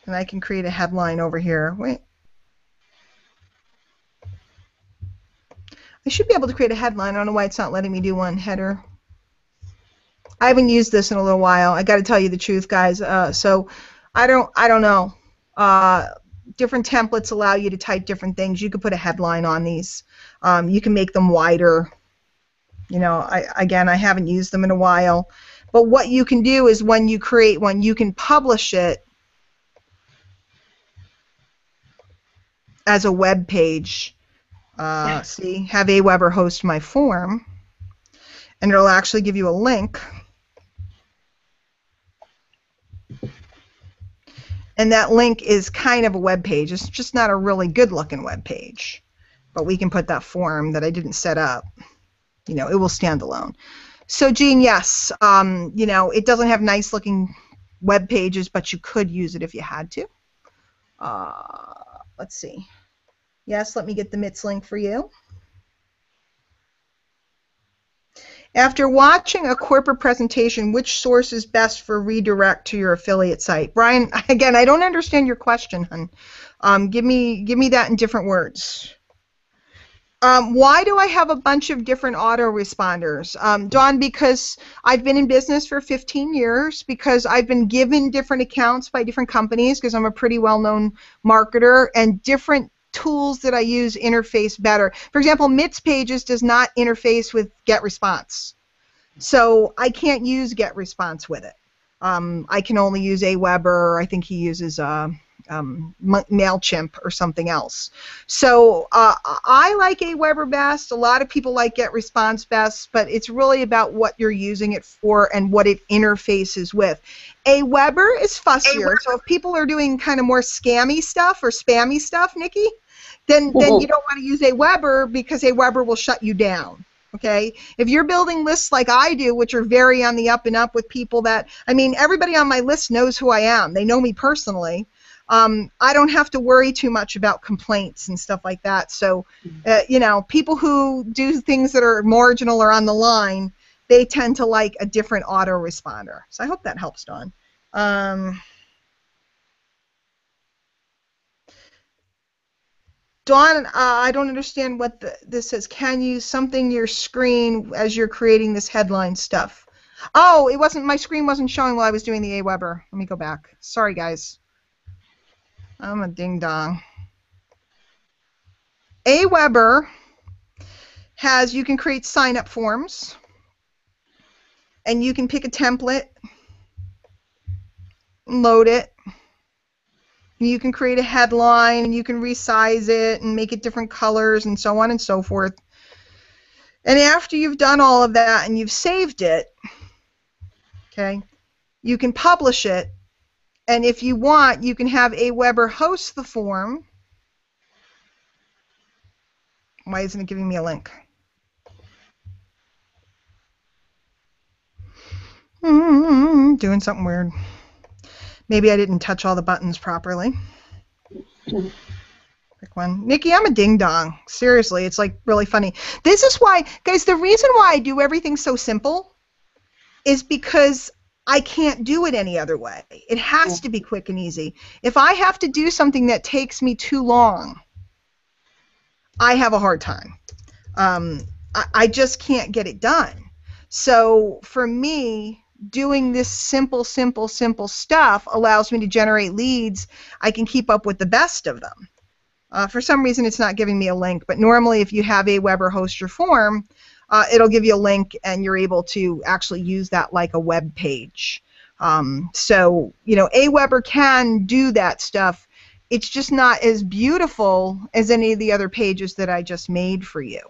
A: And I can create a headline over here. Wait. I should be able to create a headline. I don't know why it's not letting me do one. Header. I haven't used this in a little while. I got to tell you the truth, guys. So I don't know. Different templates allow you to type different things. You could put a headline on these. You can make them wider. You know, I haven't used them in a while. But what you can do is when you create one, you can publish it as a web page. See, have Aweber host my form, and it'll actually give you a link. And that link is kind of a web page. It's just not a really good looking web page. But we can put that form that I didn't set up. You know, it will stand alone. So, Jean, yes, you know, it doesn't have nice looking web pages, but you could use it if you had to. Let's see. Yes, let me get the Mitz link for you. After watching a corporate presentation, which source is best for redirect to your affiliate site? Brian, again, I don't understand your question, hon. Give me that in different words. Why do I have a bunch of different autoresponders? Dawn, because I've been in business for 15 years, because I've been given different accounts by different companies, because I'm a pretty well-known marketer, and different tools that I use interface better. For example, Mitz Pages does not interface with GetResponse. So I can't use GetResponse with it. I can only use Aweber. I think he uses MailChimp or something else. So I like Aweber best. A lot of people like GetResponse best, but it's really about what you're using it for and what it interfaces with. Aweber is fussier, so if people are doing kind of more scammy stuff or spammy stuff, Nikki, then you don't want to use Aweber because Aweber will shut you down. Okay, if you're building lists like I do, which are very on the up and up with people that, I mean, everybody on my list knows who I am. They know me personally. I don't have to worry too much about complaints and stuff like that. So, you know, people who do things that are marginal or on the line, they tend to like a different autoresponder. So I hope that helps, Dawn. Dawn, I don't understand what this says. Can you something your screen as you're creating this headline stuff? Oh, it wasn't. My screen wasn't showing while I was doing the Aweber. Let me go back. Sorry, guys. I'm a ding dong. Aweber has, you can create sign up forms, and you can pick a template, load it. You can create a headline, and you can resize it and make it different colors and so on and so forth. And after you've done all of that and you've saved it, okay, you can publish it. And if you want, you can have Aweber host the form. Why isn't it giving me a link? Doing something weird. Maybe I didn't touch all the buttons properly. Pick one. Nikki, I'm a ding-dong. Seriously, it's like really funny. This is why, guys, the reason why I do everything so simple is because I can't do it any other way. It has to be quick and easy. If I have to do something that takes me too long, I have a hard time. I just can't get it done. So for me, doing this simple stuff allows me to generate leads. I can keep up with the best of them. For some reason, it's not giving me a link, but normally if you have Aweber host your form, it'll give you a link and you're able to actually use that like a web page. So, you know, Aweber can do that stuff. It's just not as beautiful as any of the other pages that I just made for you.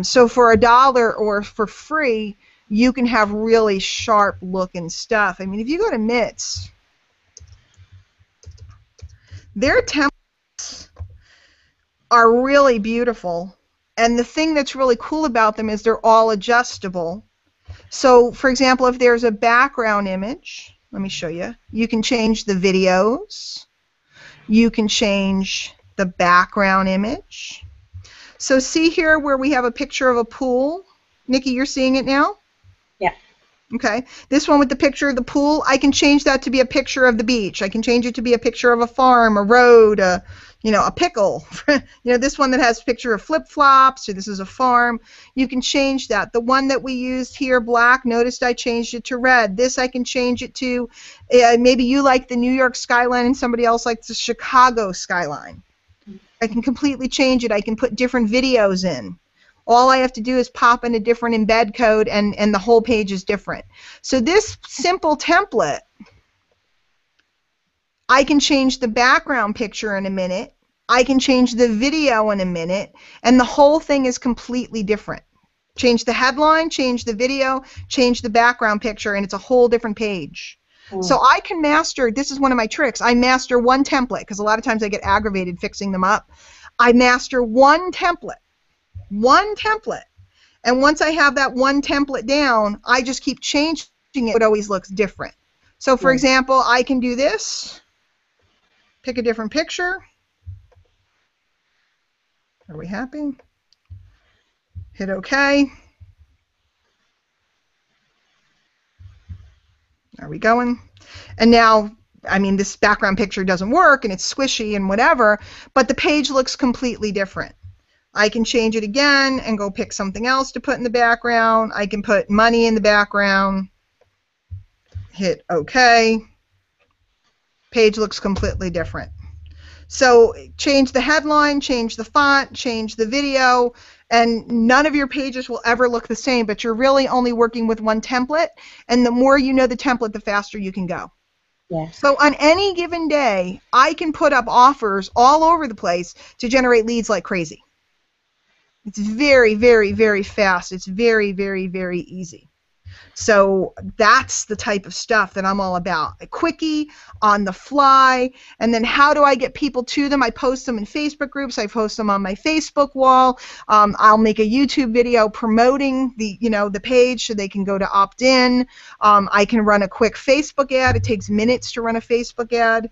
A: So for $1 or for free, you can have really sharp looking stuff. I mean, if you go to Mitz, their templates are really beautiful. And the thing that's really cool about them is they're all adjustable. So, for example, if there's a background image, let me show you. You can change the videos. You can change the background image. So see here where we have a picture of a pool. Nikki, you're seeing it now?
B: Yeah.
A: Okay. This one with the picture of the pool, I can change that to be a picture of the beach. I can change it to be a picture of a farm, a road, you know, a pickle. You know, this one that has a picture of flip-flops, or this is a farm. You can change that. The one that we used here, black, noticed I changed it to red. This I can change it to, maybe you like the New York skyline and somebody else likes the Chicago skyline. I can completely change it. I can put different videos in. All I have to do is pop in a different embed code and the whole page is different. So this simple template, I can change the background picture in a minute. I can change the video in a minute, and the whole thing is completely different. Change the headline, change the video, change the background picture, and it's a whole different page. So I can master, this is one of my tricks, I master one template, because a lot of times I get aggravated fixing them up. I master one template. And once I have that one template down, I just keep changing it. It always looks different. So for example, I can do this, pick a different picture. Are we happy? Hit OK. Are we going? And now, I mean, this background picture doesn't work and it's squishy and whatever, but the page looks completely different. I can change it again and go pick something else to put in the background. I can put money in the background. Hit OK. Page looks completely different. So change the headline, change the font, change the video, and none of your pages will ever look the same, but you're really only working with one template, and the more you know the template, the faster you can go.
B: Yeah.
A: So on any given day, I can put up offers all over the place to generate leads like crazy. It's very, very, very fast. It's very, very, very easy. So that's the type of stuff that I'm all about. A quickie, on the fly, and then how do I get people to them? I post them in Facebook groups. I post them on my Facebook wall. I'll make a YouTube video promoting the page so they can go to opt in. I can run a quick Facebook ad. It takes minutes to run a Facebook ad.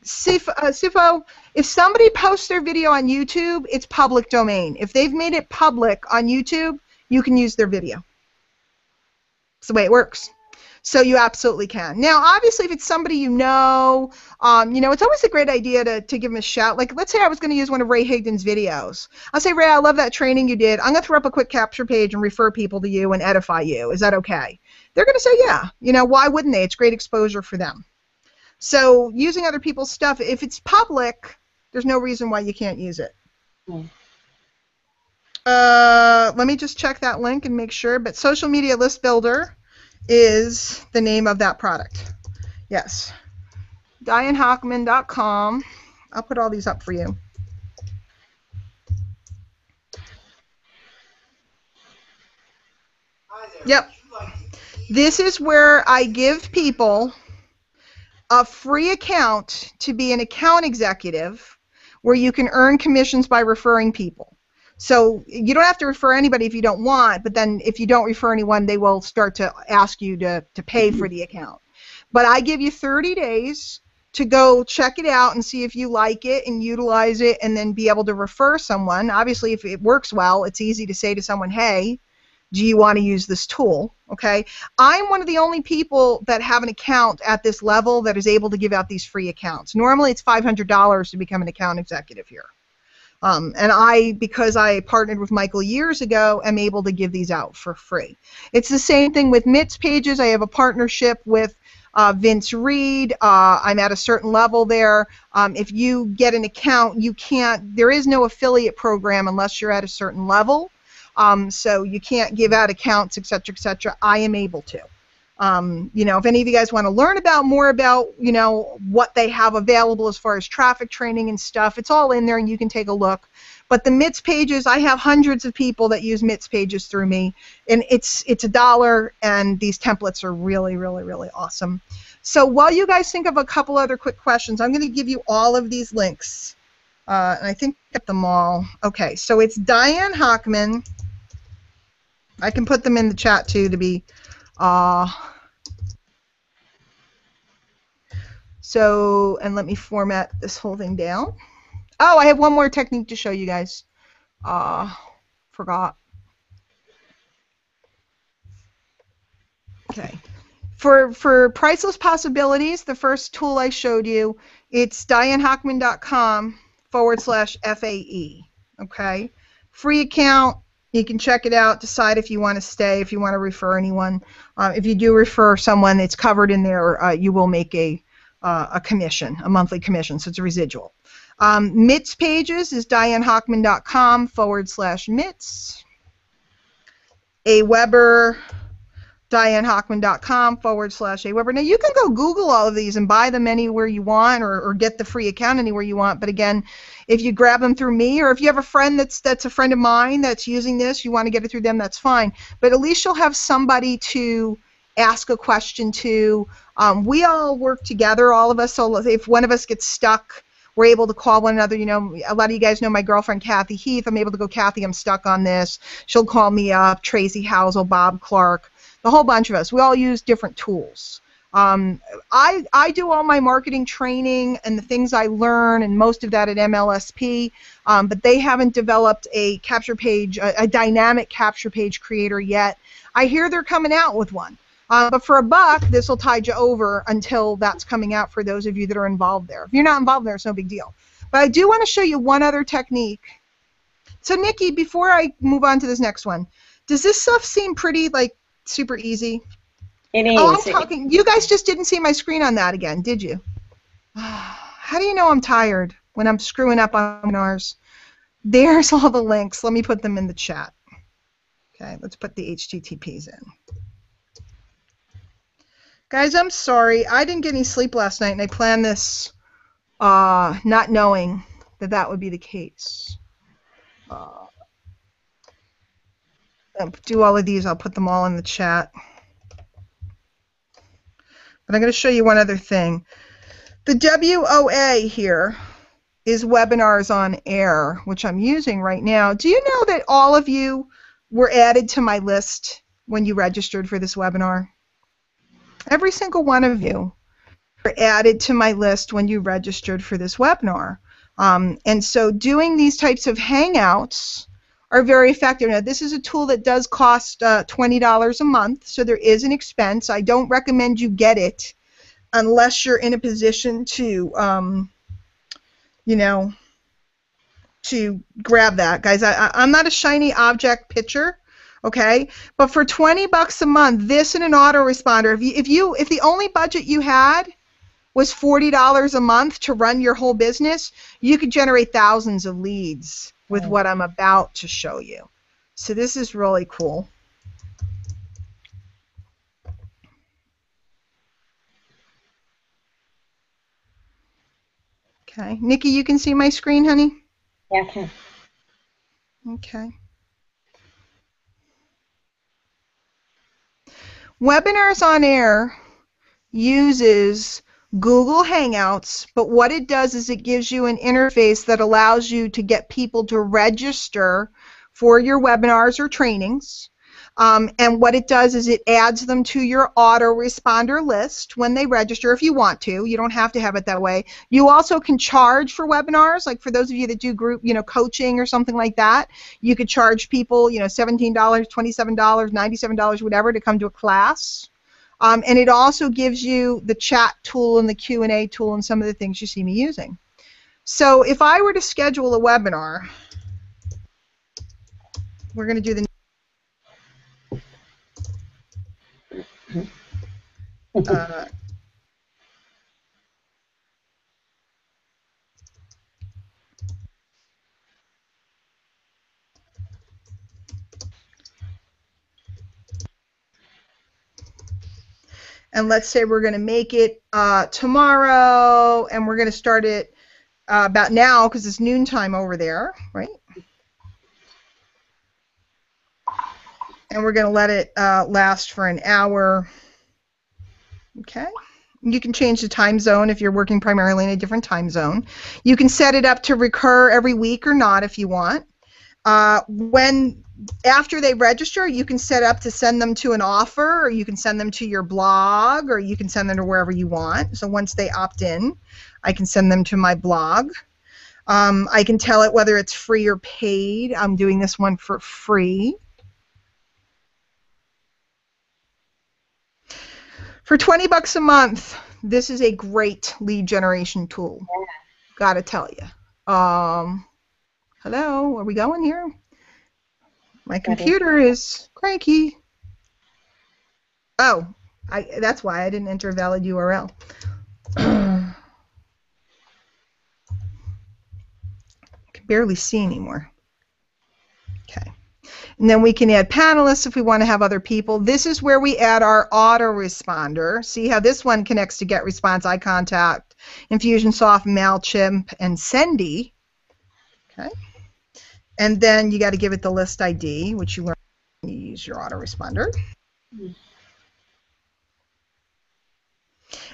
A: Sifo, if somebody posts their video on YouTube, it's public domain. If they've made it public on YouTube, you can use their video. It's the way it works. So you absolutely can. Now, obviously, if it's somebody you know, it's always a great idea to give them a shout. Like, let's say I was going to use one of Ray Higdon's videos. I'll say, Ray, I love that training you did. I'm going to throw up a quick capture page and refer people to you and edify you. Is that okay? They're going to say, yeah. Why wouldn't they? It's great exposure for them. So using other people's stuff, if it's public, there's no reason why you can't use it. Let me just check that link and make sure. But Social Media List Builder is the name of that product. Yes. DianeHockman.com. I'll put all these up for you. Yep. This is where I give people a free account to be an account executive where you can earn commissions by referring people. So you don't have to refer anybody if you don't want, but then if you don't refer anyone, they will start to ask you to pay for the account. But I give you 30 days to go check it out and see if you like it and utilize it and then be able to refer someone. Obviously, if it works well, it's easy to say to someone, hey, do you want to use this tool? Okay. I'm one of the only people that have an account at this level that is able to give out these free accounts. Normally, it's $500 to become an account executive here. And because I partnered with Michael years ago, am able to give these out for free. It's the same thing with Mitz Pages. I have a partnership with Vince Reed. I'm at a certain level there. If you get an account, there is no affiliate program unless you're at a certain level. So you can't give out accounts, et cetera, et cetera. I am able to. If any of you guys want to learn more about, what they have available as far as traffic training and stuff, it's all in there and you can take a look. But the Mitz Pages, I have hundreds of people that use Mitz Pages through me, and it's $1, and these templates are really, really, really awesome. So while you guys think of a couple other quick questions, I'm going to give you all of these links, and I think I got them all. Okay, so it's Diane Hockman. I can put them in the chat too to be. And let me format this whole thing down. Oh, I have one more technique to show you guys. Forgot. Okay. For Priceless Possibilities, the first tool I showed you, it's DianeHockman.com/FAE. Okay. Free account. You can check it out, decide if you want to stay, if you want to refer anyone. If you do refer someone, it's covered in there. You will make a commission, a monthly commission, so it's a residual. Mitz Pages is DianeHockman.com/Mitz. AWeber, DianeHockman.com/AWeber. Now, you can go Google all of these and buy them anywhere you want or get the free account anywhere you want. But again, if you grab them through me, or if you have a friend that's a friend of mine that's using this, you want to get it through them, that's fine. But at least you'll have somebody to ask a question to. We all work together, all of us, so if one of us gets stuck, we're able to call one another. A lot of you guys know my girlfriend, Kathy Heath. I'm able to go, Kathy, I'm stuck on this. She'll call me up, Tracy Housel, Bob Clark, the whole bunch of us. We all use different tools. I do all my marketing training and the things I learn, and most of that at MLSP, but they haven't developed a capture page, a dynamic capture page creator yet. I hear they're coming out with one. But for $1, this will tide you over until that's coming out for those of you that are involved there. If you're not involved there, it's no big deal. But I do want to show you one other technique. So, Nikki, before I move on to this next one, does this stuff seem pretty, super easy?
B: It is.
A: Oh, I'm talking. You guys just didn't see my screen on that again, did you? How do you know I'm tired when I'm screwing up on webinars? There's all the links. Let me put them in the chat. Okay, let's put the HTTPs in. Guys, I'm sorry. I didn't get any sleep last night, and I planned this not knowing that would be the case. do all of these. I'll put them all in the chat. But I'm going to show you one other thing. The WOA here is Webinars on Air, which I'm using right now. Do you know that all of you were added to my list when you registered for this webinar? Every single one of you were added to my list when you registered for this webinar. And so doing these types of Hangouts are very effective. Now, this is a tool that does cost $20 a month, so there is an expense. I don't recommend you get it unless you're in a position to, you know, to grab that. Guys, I'm not a shiny object pitcher, okay? But for $20 a month, this and an autoresponder, if the only budget you had was $40 a month to run your whole business, you could generate thousands of leads with what I'm about to show you. So this is really cool. Okay, Nikki, you can see my screen, honey?
B: Yeah, I can.
A: Okay. Webinars on Air uses Google Hangouts, but what it does is it gives you an interface that allows you to get people to register for your webinars or trainings. And what it does is it adds them to your autoresponder list when they register if you want to. You don't have to have it that way. You also can charge for webinars, like for those of you that do group, coaching or something like that. You could charge people, $17, $27, $97, whatever, to come to a class. And it also gives you the chat tool and the Q&A tool and some of the things you see me using. So if I were to schedule a webinar, we're going to do the and let's say we're going to make it tomorrow, and we're going to start it about now because it's noontime over there, right? And we're going to let it last for an hour. Okay. You can change the time zone if you're working primarily in a different time zone. You can set it up to recur every week or not if you want. After they register, you can set up to send them to an offer, or you can send them to your blog, or you can send them to wherever you want. So once they opt in, I can send them to my blog. I can tell it whether it's free or paid. I'm doing this one for free. For $20 a month, this is a great lead generation tool. Yeah. Gotta tell you. Hello, are we going here? My computer is cranky. Oh, that's why I didn't enter a valid URL. I can barely see anymore. Okay. And then we can add panelists if we want to have other people. This is where we add our autoresponder. See how this one connects to GetResponse, iContact, Infusionsoft, MailChimp, and Sendy. Okay. And then you got to give it the list ID, which you learn when you use your autoresponder. And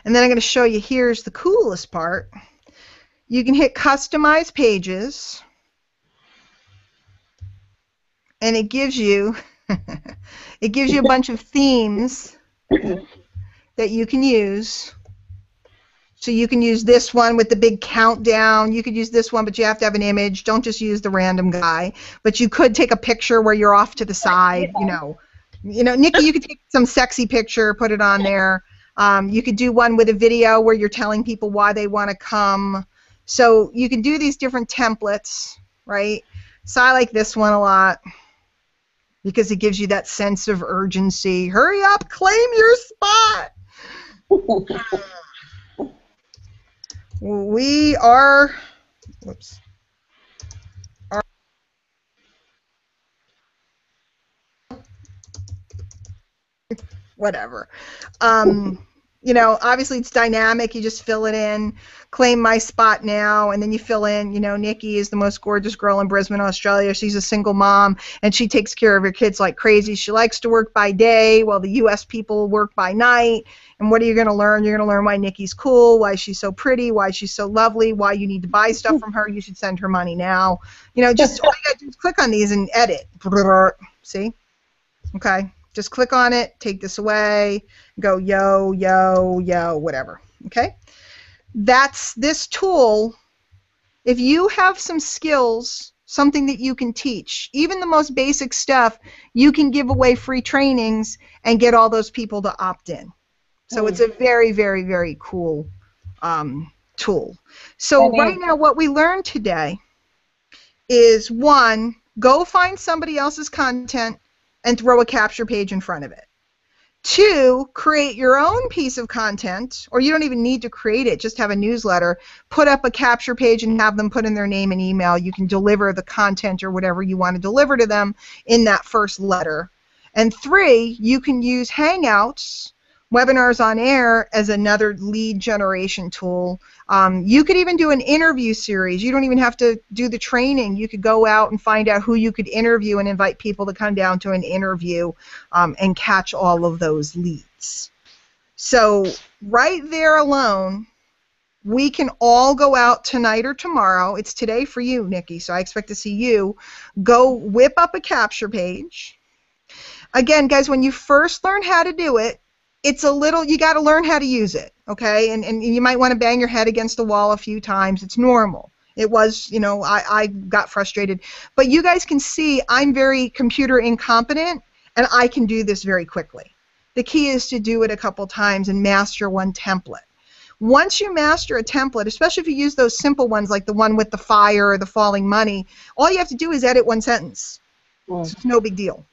A: then I'm going to show you, here's the coolest part. You can hit Customize Pages, and it gives you a bunch of themes that you can use. So you can use this one with the big countdown. You could use this one, but you have to have an image. Don't just use the random guy. But you could take a picture where you're off to the side. Nikki, you could take some sexy picture, put it on there. You could do one with a video where you're telling people why they want to come. So you can do these different templates, right? So I like this one a lot because it gives you that sense of urgency. Hurry up, claim your spot. We are, whatever. You know, obviously it's dynamic. You just fill it in, claim my spot now, and then you fill in, you know, Nikki is the most gorgeous girl in Brisbane, Australia. She's a single mom, and she takes care of her kids like crazy. She likes to work by day while the U.S. people work by night. And what are you going to learn? You're going to learn why Nikki's cool, why she's so pretty, why she's so lovely, why you need to buy stuff from her. You should send her money now. You know, just all you got to do is click on these and edit. See? Okay. Just click on it, take this away, go yo, yo, yo, whatever, okay? That's this tool. If you have some skills, something that you can teach, even the most basic stuff, you can give away free trainings and get all those people to opt in. So it's a very, very, very cool tool. So right now what we learned today is, one, go find somebody else's content and throw a capture page in front of it. 2, create your own piece of content, or you don't even need to create it, just have a newsletter, put up a capture page and have them put in their name and email. You can deliver the content or whatever you want to deliver to them in that first letter. And 3, you can use Hangouts, webinars on air, as another lead generation tool. You could even do an interview series. You don't even have to do the training. You could go out and find out who you could interview and invite people to come down to an interview and catch all of those leads. So right there alone, we can all go out tonight or tomorrow. It's today for you, Nikki, so I expect to see you. Go whip up a capture page. Again, guys, when you first learn how to do it, it's a little, you got to learn how to use it, okay? And you might want to bang your head against the wall a few times. It's normal. It was, you know, I got frustrated. But you guys can see I'm very computer incompetent, and I can do this very quickly. The key is to do it a couple times and master one template. Once you master a template, especially if you use those simple ones like the one with the fire or the falling money, all you have to do is edit one sentence. It's no big deal.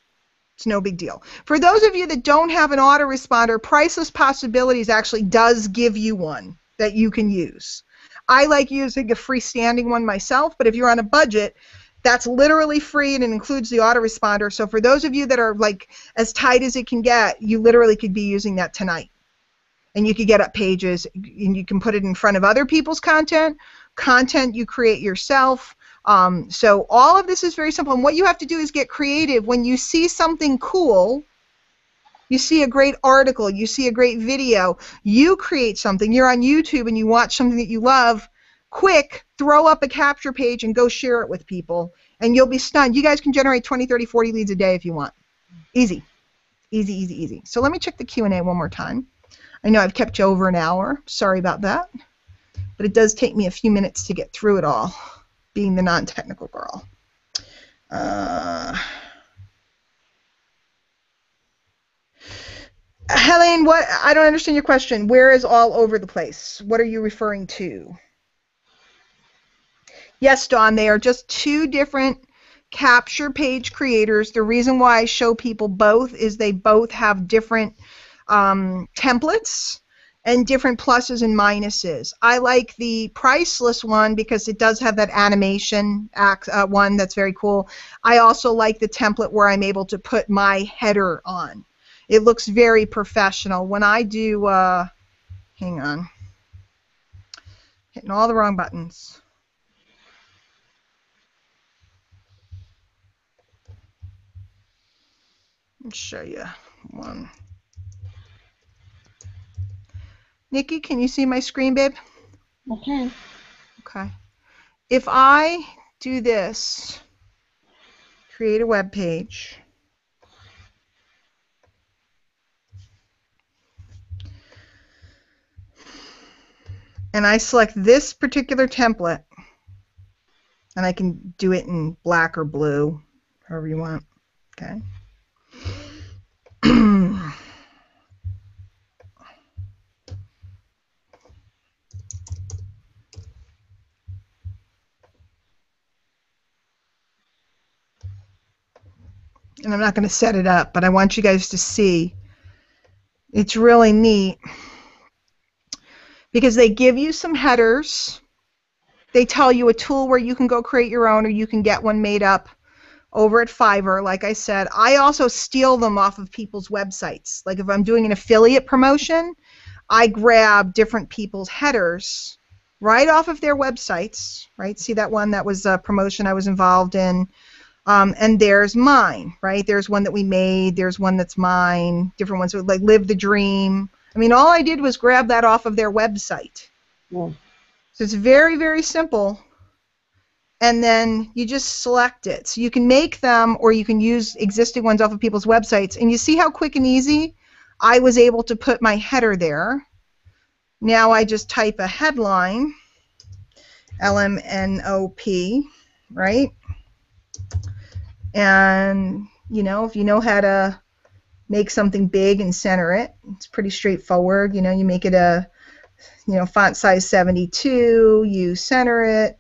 A: It's no big deal. For those of you that don't have an autoresponder, Priceless Possibilities actually does give you one that you can use. I like using a freestanding one myself, but if you're on a budget, that's literally free and it includes the autoresponder. So for those of you that are like as tight as it can get, you literally could be using that tonight. And you could get up pages and you can put it in front of other people's content you create yourself. So all of this is very simple, and what you have to do is get creative. When you see something cool, you see a great article, you see a great video, you create something, you're on YouTube and you watch something that you love, quick, throw up a capture page and go share it with people, and you'll be stunned. You guys can generate 20, 30, 40 leads a day if you want. Easy. Easy, easy, easy. So let me check the Q&A one more time. I know I've kept you over an hour. Sorry about that. But it does take me a few minutes to get through it all, being the non-technical girl. Helene, what? I don't understand your question. Where is all over the place? What are you referring to? Yes, Dawn, they are just two different capture page creators. The reason why I show people both is they both have different templates and different pluses and minuses. I like the Priceless one because it does have that animation one that's very cool. I also like the template where I'm able to put my header on. It looks very professional. When I do, hang on, hitting all the wrong buttons. Let me show you one. Nikki, can you see my screen, babe?
B: Okay.
A: Okay. If I do this, create a web page, and I select this particular template, and I can do it in black or blue, however you want, okay? And I'm not going to set it up, but I want you guys to see. It's really neat because they give you some headers. They tell you a tool where you can go create your own, or you can get one made up over at Fiverr. Like I said, I also steal them off of people's websites. Like if I'm doing an affiliate promotion, I grab different people's headers right off of their websites, right? See that one? That was a promotion I was involved in. And there's mine, right? There's one that we made. There's one that's mine. Different ones, like Live the Dream. I mean, all I did was grab that off of their website.
B: Yeah.
A: So it's very, very simple. And then you just select it. So you can make them, or you can use existing ones off of people's websites. And you see how quick and easy I was able to put my header there. Now I just type a headline, LMNOP, right? And, you know, if you know how to make something big and center it, it's pretty straightforward. You know, you make it a, you know, font size 72, you center it.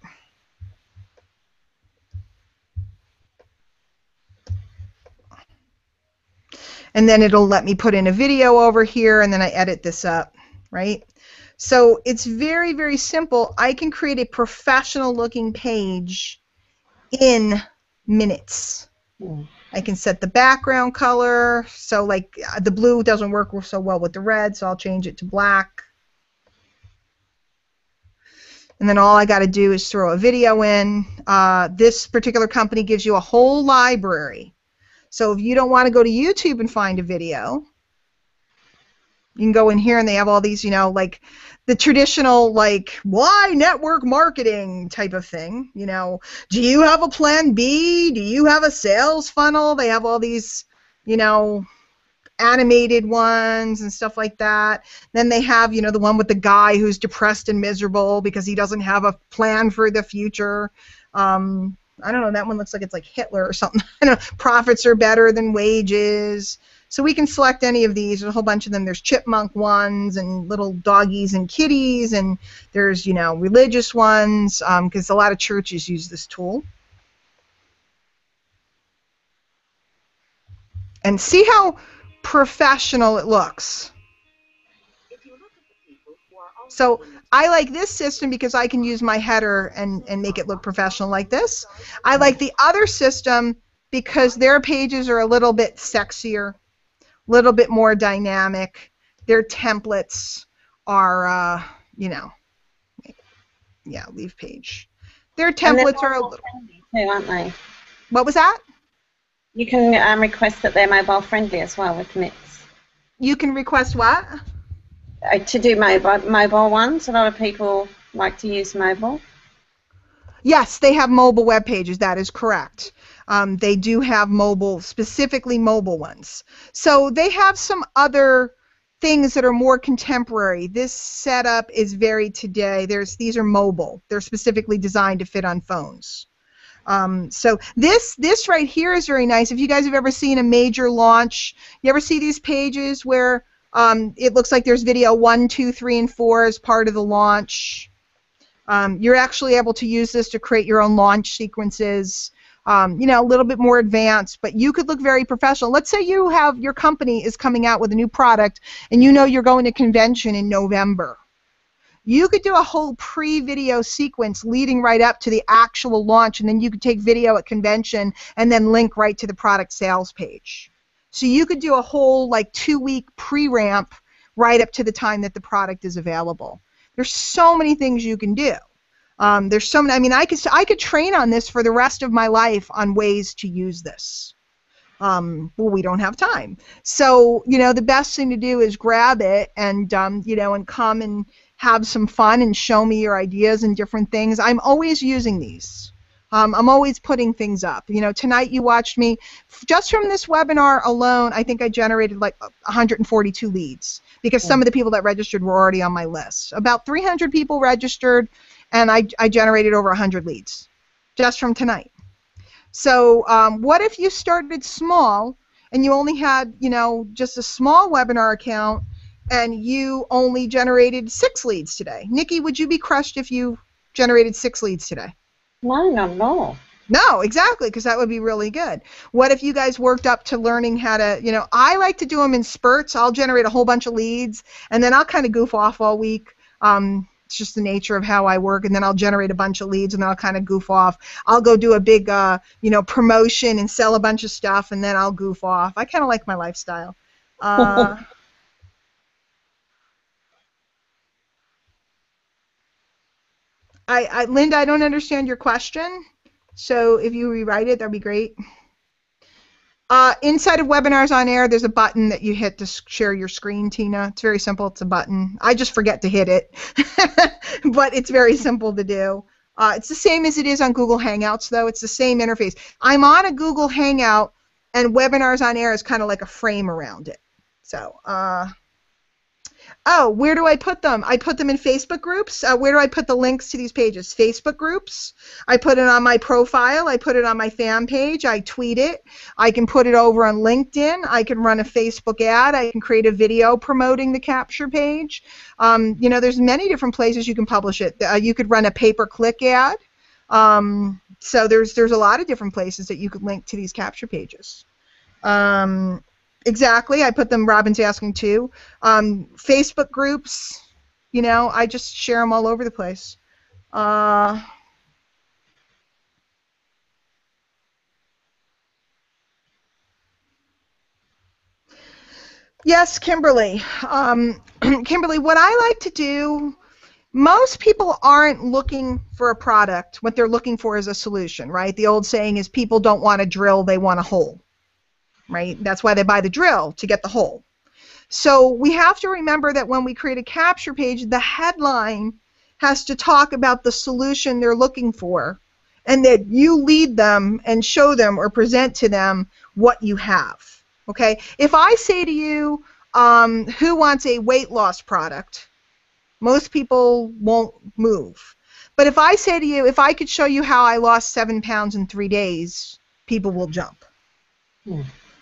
A: And then it'll let me put in a video over here, and then I edit this up, right? So it's very, very simple. I can create a professional looking page in minutes. I can set the background color, so like the blue doesn't work so well with the red, so I'll change it to black. And then all I got to do is throw a video in. This particular company gives you a whole library. So if you don't want to go to YouTube and find a video, you can go in here and they have all these, you know, like the traditional, like, why network marketing type of thing. You know, do you have a plan B? Do you have a sales funnel? They have all these, you know, animated ones and stuff like that. Then they have, you know, the one with the guy who's depressed and miserable because he doesn't have a plan for the future. I don't know, that one looks like it's like Hitler or something. I don't know, profits are better than wages. So we can select any of these. There's a whole bunch of them. There's chipmunk ones and little doggies and kitties, and there's, you know, religious ones, because a lot of churches use this tool. And see how professional it looks. So I like this system because I can use my header and make it look professional like this. I like the other system because their pages are a little bit sexier, a little bit more dynamic. Their templates are, you know, yeah, leave page. Their templates are a little...
B: too, aren't they?
A: What was that?
B: You can request that they're mobile friendly as well with Mitz.
A: You can request what?
B: To do mobile ones. A lot of people like to use mobile.
A: Yes, they have mobile web pages. That is correct. They do have mobile, specifically mobile ones. So they have some other things that are more contemporary. This setup is very today. These are mobile. They're specifically designed to fit on phones. So this right here is very nice. If you guys have ever seen a major launch, you ever see these pages where it looks like there's video 1, 2, 3, and 4 as part of the launch. You're actually able to use this to create your own launch sequences. You know, a little bit more advanced, but you could look very professional. Let's say you have your company is coming out with a new product, and you know you're going to convention in November. You could do a whole pre-video sequence leading right up to the actual launch, and then you could take video at convention and then link right to the product sales page. So you could do a whole like 2-week pre-ramp right up to the time that the product is available. There's so many things you can do. There's so many. I mean, I could train on this for the rest of my life on ways to use this. Well, we don't have time. So, you know, the best thing to do is grab it and, you know, and come and have some fun and show me your ideas and different things. I'm always using these. I'm always putting things up. You know, tonight you watched me. Just from this webinar alone, I think I generated like 142 leads because some of the people that registered were already on my list. About 300 people registered, and I generated over 100 leads just from tonight. So what if you started small and you only had, you know, just a small webinar account and you only generated 6 leads today? Nikki, would you be crushed if you generated 6 leads today?
B: No, not at all.
A: No, exactly, because that would be really good. What if you guys worked up to learning how to, you know, I like to do them in spurts. I'll generate a whole bunch of leads, and then I'll kind of goof off all week. It's just the nature of how I work, and then I'll generate a bunch of leads, and then I'll kind of goof off. I'll go do a big, you know, promotion and sell a bunch of stuff, and then I'll goof off. I kind of like my lifestyle. Linda, I don't understand your question. So if you rewrite it, that'd be great. Inside of Webinars on Air, there's a button that you hit to share your screen, Tina. It's very simple. It's a button. I just forget to hit it, but it's very simple to do. It's the same as it is on Google Hangouts, though. It's the same interface. I'm on a Google Hangout, and Webinars on Air is kind of like a frame around it. So, oh, where do I put them? I put them in Facebook groups. Where do I put the links to these pages? Facebook groups. I put it on my profile. I put it on my fan page. I tweet it. I can put it over on LinkedIn. I can run a Facebook ad. I can create a video promoting the capture page. You know, there's many different places you can publish it. You could run a pay-per-click ad. So there's a lot of different places that you could link to these capture pages. Exactly. I put them, Robin's asking too. Facebook groups, you know, I just share them all over the place. Yes, Kimberly. Kimberly, what I like to do, most people aren't looking for a product. What they're looking for is a solution, right? The old saying is people don't want a drill, they want a hole. Right? That's why they buy the drill, to get the hole. So we have to remember that when we create a capture page, the headline has to talk about the solution they're looking for, and that you lead them and show them or present to them what you have. Okay? If I say to you, who wants a weight loss product? Most people won't move. But if I say to you, if I could show you how I lost 7 pounds in 3 days, people will jump.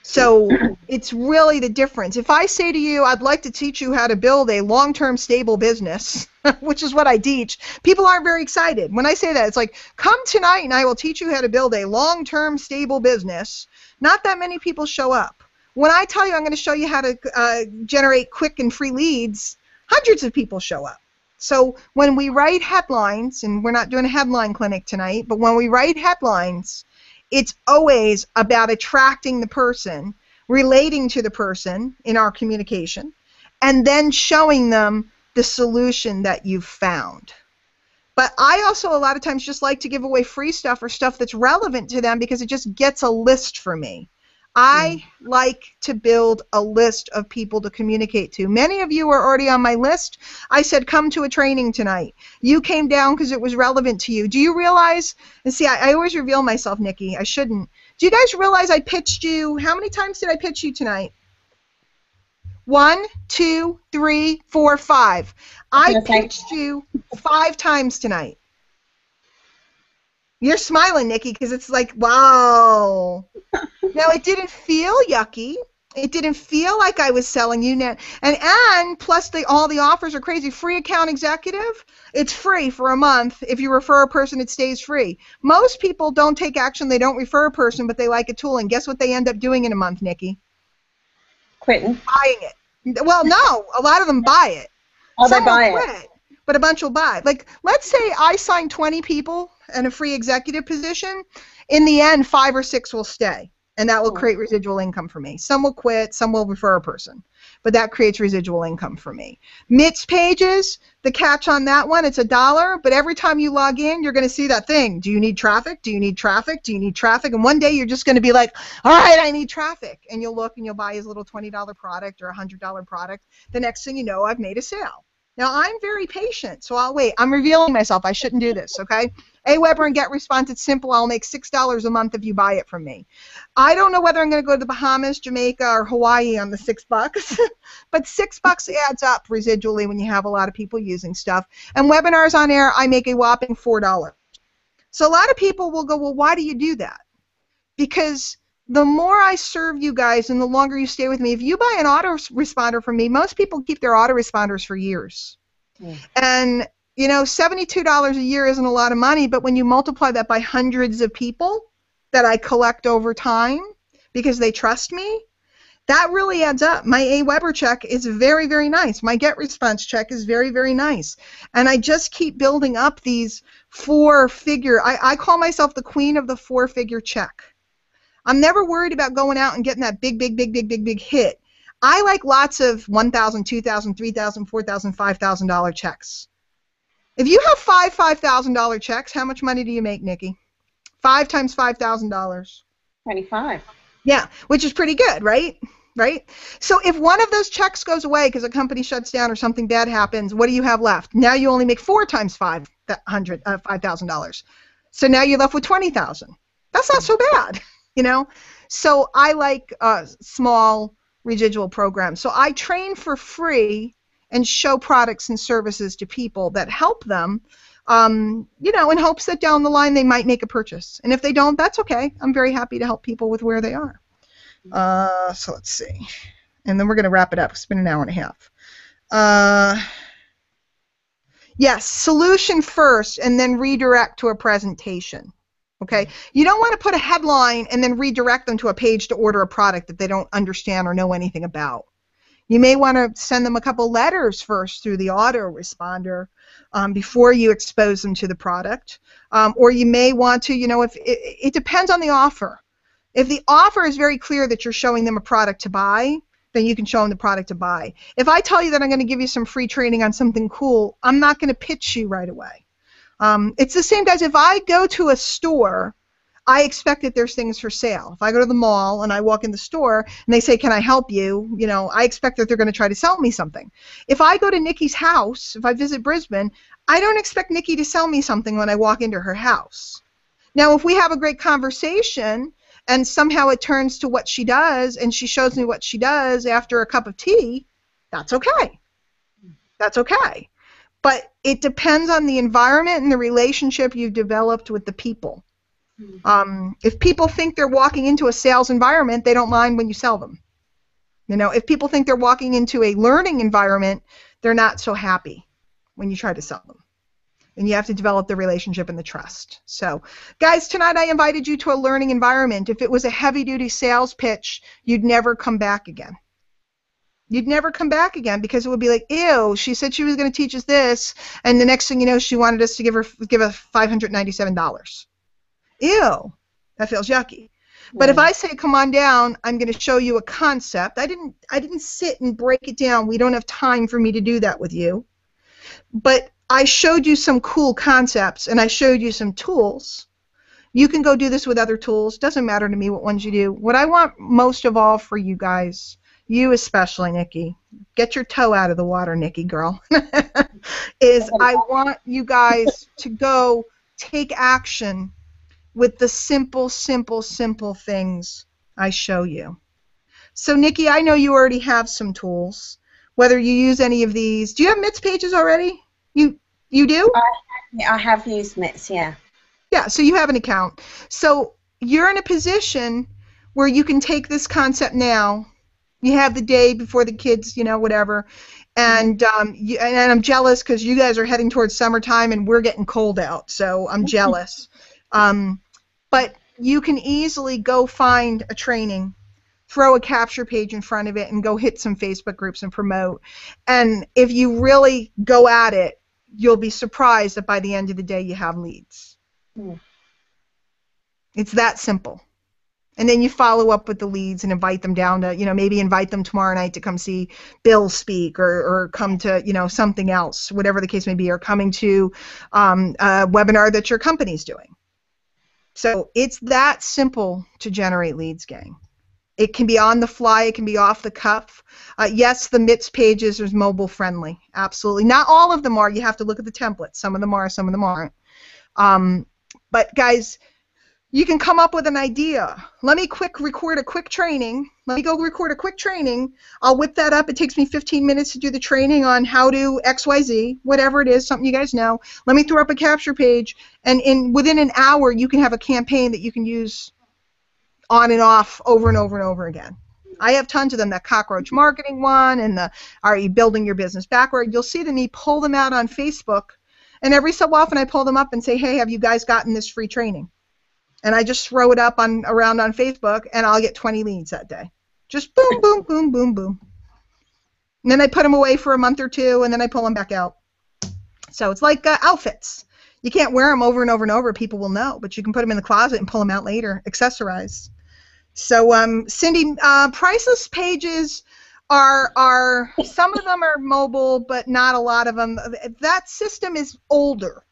A: So it's really the difference. If I say to you, I'd like to teach you how to build a long-term stable business, which is what I teach, people aren't very excited. When I say that, it's like, come tonight and I will teach you how to build a long-term stable business. Not that many people show up. When I tell you I'm going to show you how to generate quick and free leads, hundreds of people show up. So when we write headlines, and we're not doing a headline clinic tonight, but when we write headlines, it's always about attracting the person, relating to the person in our communication, and then showing them the solution that you've found. But I also a lot of times just like to give away free stuff or stuff that's relevant to them because it just gets a list for me. I like to build a list of people to communicate to. Many of you are already on my list. I said, come to a training tonight. You came down because it was relevant to you. Do you realize, and see, I always reveal myself, Nikki. I shouldn't. Do you guys realize I pitched you, how many times did I pitch you tonight? 1, 2, 3, 4, 5. I pitched you 5 times tonight. You're smiling, Nikki, because it's like, wow. Now, it didn't feel yucky. It didn't feel like I was selling you net. And plus, all the offers are crazy. Free account executive, it's free for a month. If you refer a person, it stays free. Most people don't take action. They don't refer a person, but they like a tool. And guess what they end up doing in a month, Nikki?
B: Quitting.
A: Buying it. Well, no, a lot of them buy it.
B: Oh,
A: Some
B: they buy
A: will quit, but a bunch will buy. Like, let's say I sign 20 people in a free executive position. In the end, 5 or 6 will stay, and that will create residual income for me. Some will quit, some will refer a person, but that creates residual income for me. Mitz Pages, the catch on that one, it's $1, but every time you log in, you're going to see that thing. Do you need traffic? Do you need traffic? Do you need traffic? And one day you're just going to be like, all right, I need traffic. And you'll look and you'll buy his little $20 product or $100 product. The next thing you know, I've made a sale. Now, I'm very patient, so I'll wait. I'm revealing myself. I shouldn't do this, okay? AWeber and GetResponse, it's simple. I'll make $6 a month if you buy it from me. I don't know whether I'm going to go to the Bahamas, Jamaica, or Hawaii on the $6, but $6 adds up residually when you have a lot of people using stuff. And Webinars on Air, I make a whopping $4. So a lot of people will go, well, why do you do that? Because the more I serve you guys and the longer you stay with me, if you buy an autoresponder from me, most people keep their autoresponders for years. And, you know, $72 a year isn't a lot of money, but when you multiply that by hundreds of people that I collect over time because they trust me, that really adds up. My AWeber check is very, very nice. My GetResponse check is very, very nice. And I just keep building up these 4-figure, I call myself the queen of the 4-figure check. I'm never worried about going out and getting that big hit. I like lots of $1,000, $2,000, $3,000, $4,000, $5,000 checks. If you have five $5,000 checks, how much money do you make, Nikki? 5 times $5,000.
B: 25.
A: Yeah, which is pretty good, right? Right? So if one of those checks goes away because a company shuts down or something bad happens, what do you have left? Now you only make 4 times $5,000. So now you're left with 20,000. That's not so bad, you know? So I like small residual programs. So I train for free and show products and services to people that help them, you know, in hopes that down the line they might make a purchase. And if they don't, that's okay. I'm very happy to help people with where they are. So let's see. And then we're going to wrap it up. It's been an hour and a half. Yes, solution first and then redirect to a presentation. Okay? You don't want to put a headline and then redirect them to a page to order a product that they don't understand or know anything about. You may want to send them a couple letters first through the autoresponder before you expose them to the product. Or you may want to, you know, if it depends on the offer. If the offer is very clear that you're showing them a product to buy, then you can show them the product to buy. If I tell you that I'm going to give you some free training on something cool, I'm not going to pitch you right away. It's the same, guys. If I go to a store, I expect that there's things for sale. If I go to the mall and I walk in the store and they say, can I help you? You know, I expect that they're going to try to sell me something. If I go to Nikki's house, if I visit Brisbane, I don't expect Nikki to sell me something when I walk into her house. Now, if we have a great conversation and somehow it turns to what she does and she shows me what she does after a cup of tea, that's okay. That's okay. But it depends on the environment and the relationship you've developed with the people. If people think they're walking into a sales environment, they don't mind when you sell them. You know, if people think they're walking into a learning environment, they're not so happy when you try to sell them. And you have to develop the relationship and the trust. So, guys, tonight I invited you to a learning environment. If it was a heavy-duty sales pitch, you'd never come back again. You'd never come back again because it would be like, ew, she said she was going to teach us this, and the next thing you know, she wanted us to give us $597. Ew, that feels yucky. But if I say, come on down, I'm going to show you a concept. I didn't sit and break it down. We don't have time for me to do that with you. But I showed you some cool concepts, and I showed you some tools. You can go do this with other tools. Doesn't matter to me what ones you do. What I want most of all for you guys, you especially, Nikki, get your toe out of the water, Nikki girl, is I want you guys to go take action with the simple things I show you. So, Nikki, I know you already have some tools. Whether you use any of these, do you have Mitz Pages already? You do?
B: I have used Mitz, yeah.
A: Yeah, so you have an account. So you're in a position where you can take this concept now. You have the day before the kids, you know, whatever. And and I'm jealous because you guys are heading towards summertime and we're getting cold out. So I'm jealous. But you can easily go find a training, throw a capture page in front of it, and go hit some Facebook groups and promote. And if you really go at it, you'll be surprised that by the end of the day you have leads. It's that simple. And then you follow up with the leads and invite them down to, you know, maybe invite them tomorrow night to come see Bill speak or come to, you know, something else, whatever the case may be, or coming to a webinar that your company's doing. So it's that simple to generate leads, gang. It can be on the fly. It can be off the cuff. Yes, the Mitz Pages is mobile friendly. Absolutely. Not all of them are. You have to look at the templates. Some of them are, some of them aren't. But, guys, you can come up with an idea. Let me record a quick training. Let me go record a quick training. I'll whip that up. It takes me 15 minutes to do the training on how to XYZ, whatever it is, something you guys know. Let me throw up a capture page, and within an hour you can have a campaign that you can use on and off over and over and over again. I have tons of them, that cockroach marketing one and the are you building your business backward. You'll see me pull them out on Facebook, and every so often I pull them up and say, hey, have you guys gotten this free training? And I just throw it up around on Facebook, and I'll get 20 leads that day. Just boom, boom, boom, boom, boom. And then I put them away for a month or two, and then I pull them back out. So it's like outfits. You can't wear them over and over and over. People will know, but you can put them in the closet and pull them out later, accessorize. So, Cindy, priceless pages are some of them are mobile, but not a lot of them. That system is older,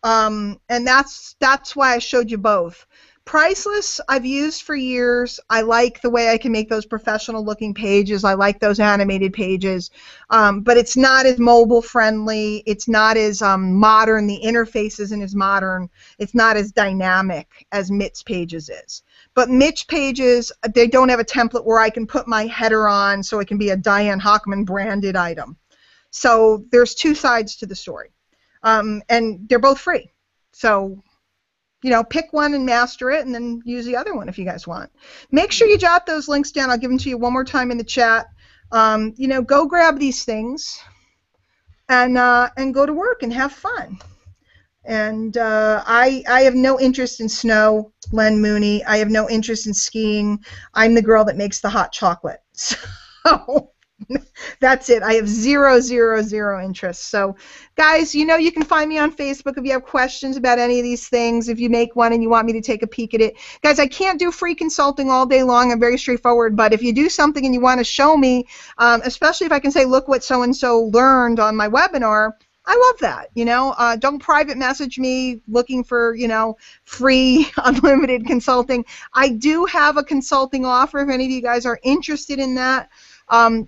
A: and that's why I showed you both. Priceless, I've used for years. I like the way I can make those professional-looking pages. I like those animated pages, but it's not as mobile-friendly. It's not as modern. The interface isn't as modern. It's not as dynamic as Mitz Pages is. But Mitz Pages, they don't have a template where I can put my header on so it can be a Diane Hockman branded item. So there's two sides to the story, and they're both free. So, you know, pick one and master it, and then use the other one if you guys want. Make sure you jot those links down. I'll give them to you one more time in the chat. You know, go grab these things and go to work and have fun. And I have no interest in snow, Len Mooney. I have no interest in skiing. I'm the girl that makes the hot chocolate. So that's it. I have zero interest. So, guys, you know you can find me on Facebook if you have questions about any of these things. If you make one and you want me to take a peek at it. Guys, I can't do free consulting all day long. I'm very straightforward. But if you do something and you want to show me, especially if I can say, look what so-and-so learned on my webinar, I love that. You know, don't private message me looking for, you know, free, unlimited consulting. I do have a consulting offer if any of you guys are interested in that.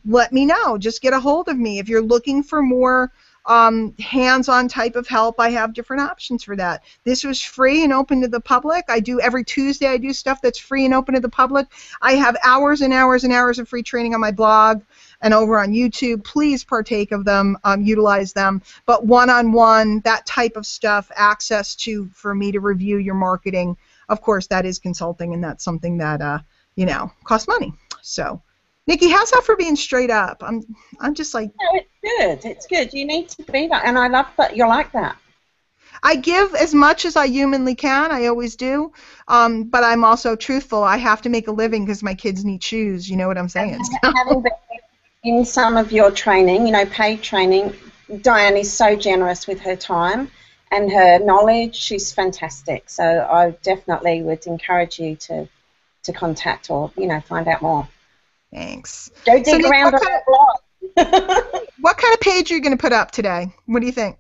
A: Let me know. Just get a hold of me. If you're looking for more hands-on type of help, I have different options for that. This was free and open to the public. I do every Tuesday. I do stuff that's free and open to the public. I have hours and hours and hours of free training on my blog and over on YouTube. Please partake of them, utilize them. But one-on-one, that type of stuff, access to for me to review your marketing, of course, that is consulting, and that's something that you know, costs money. So. Nikki, how's that for being straight up? I'm just like.
B: No, it's good. It's good. You need to be that, and I love that you're like that.
A: I give as much as I humanly can. I always do. But I'm also truthful. I have to make a living because my kids need shoes. You know what I'm saying?
B: Having been in some of your training, you know, paid training, Diane is so generous with her time and her knowledge. She's fantastic. So I definitely would encourage you to contact or, you know, find out more.
A: Thanks.
B: Go dig around on that blog.
A: What kind of page are you going to put up today? What do you think?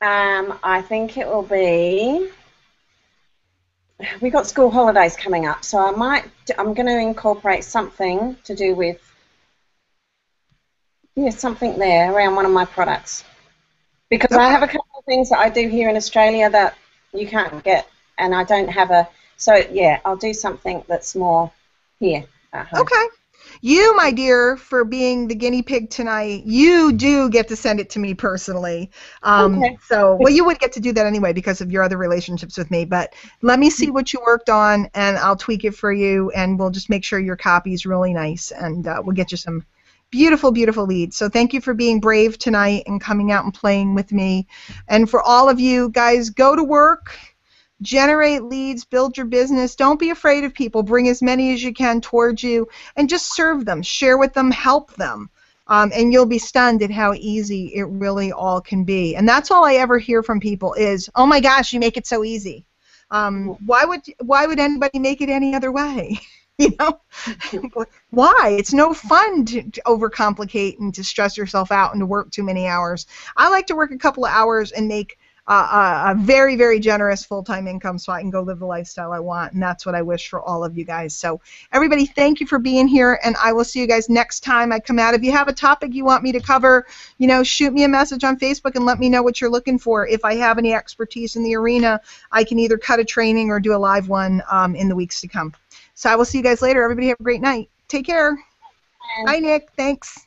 B: I think it will be. We've got school holidays coming up, so I'm going to incorporate something to do with, yeah, something there around one of my products. Because I have a couple of things that I do here in Australia that you can't get, and I don't have a. So yeah, I'll do something that's more here.
A: Okay. You, my dear, for being the guinea pig tonight, you do get to send it to me personally.
B: Okay.
A: So, well, you would get to do that anyway because of your other relationships with me. But let me see what you worked on, and I'll tweak it for you, and we'll just make sure your copy is really nice, and we'll get you some beautiful, beautiful leads. So thank you for being brave tonight and coming out and playing with me. And for all of you guys, go to work. Generate leads, build your business. Don't be afraid of people. Bring as many as you can towards you and just serve them, share with them, help them. And you'll be stunned at how easy it really all can be. And that's all I ever hear from people is, oh my gosh, you make it so easy. Why would anybody make it any other way? You know? Why? It's no fun to overcomplicate and to stress yourself out and to work too many hours. I like to work a couple of hours and make a very, very generous full-time income so I can go live the lifestyle I want, and that's what I wish for all of you guys. So everybody, thank you for being here, and I will see you guys next time I come out. If you have a topic you want me to cover, you know, shoot me a message on Facebook and let me know what you're looking for. If I have any expertise in the arena, I can either cut a training or do a live one in the weeks to come. So I will see you guys later. Everybody have a great night. Take care. Bye, Nick. Thanks.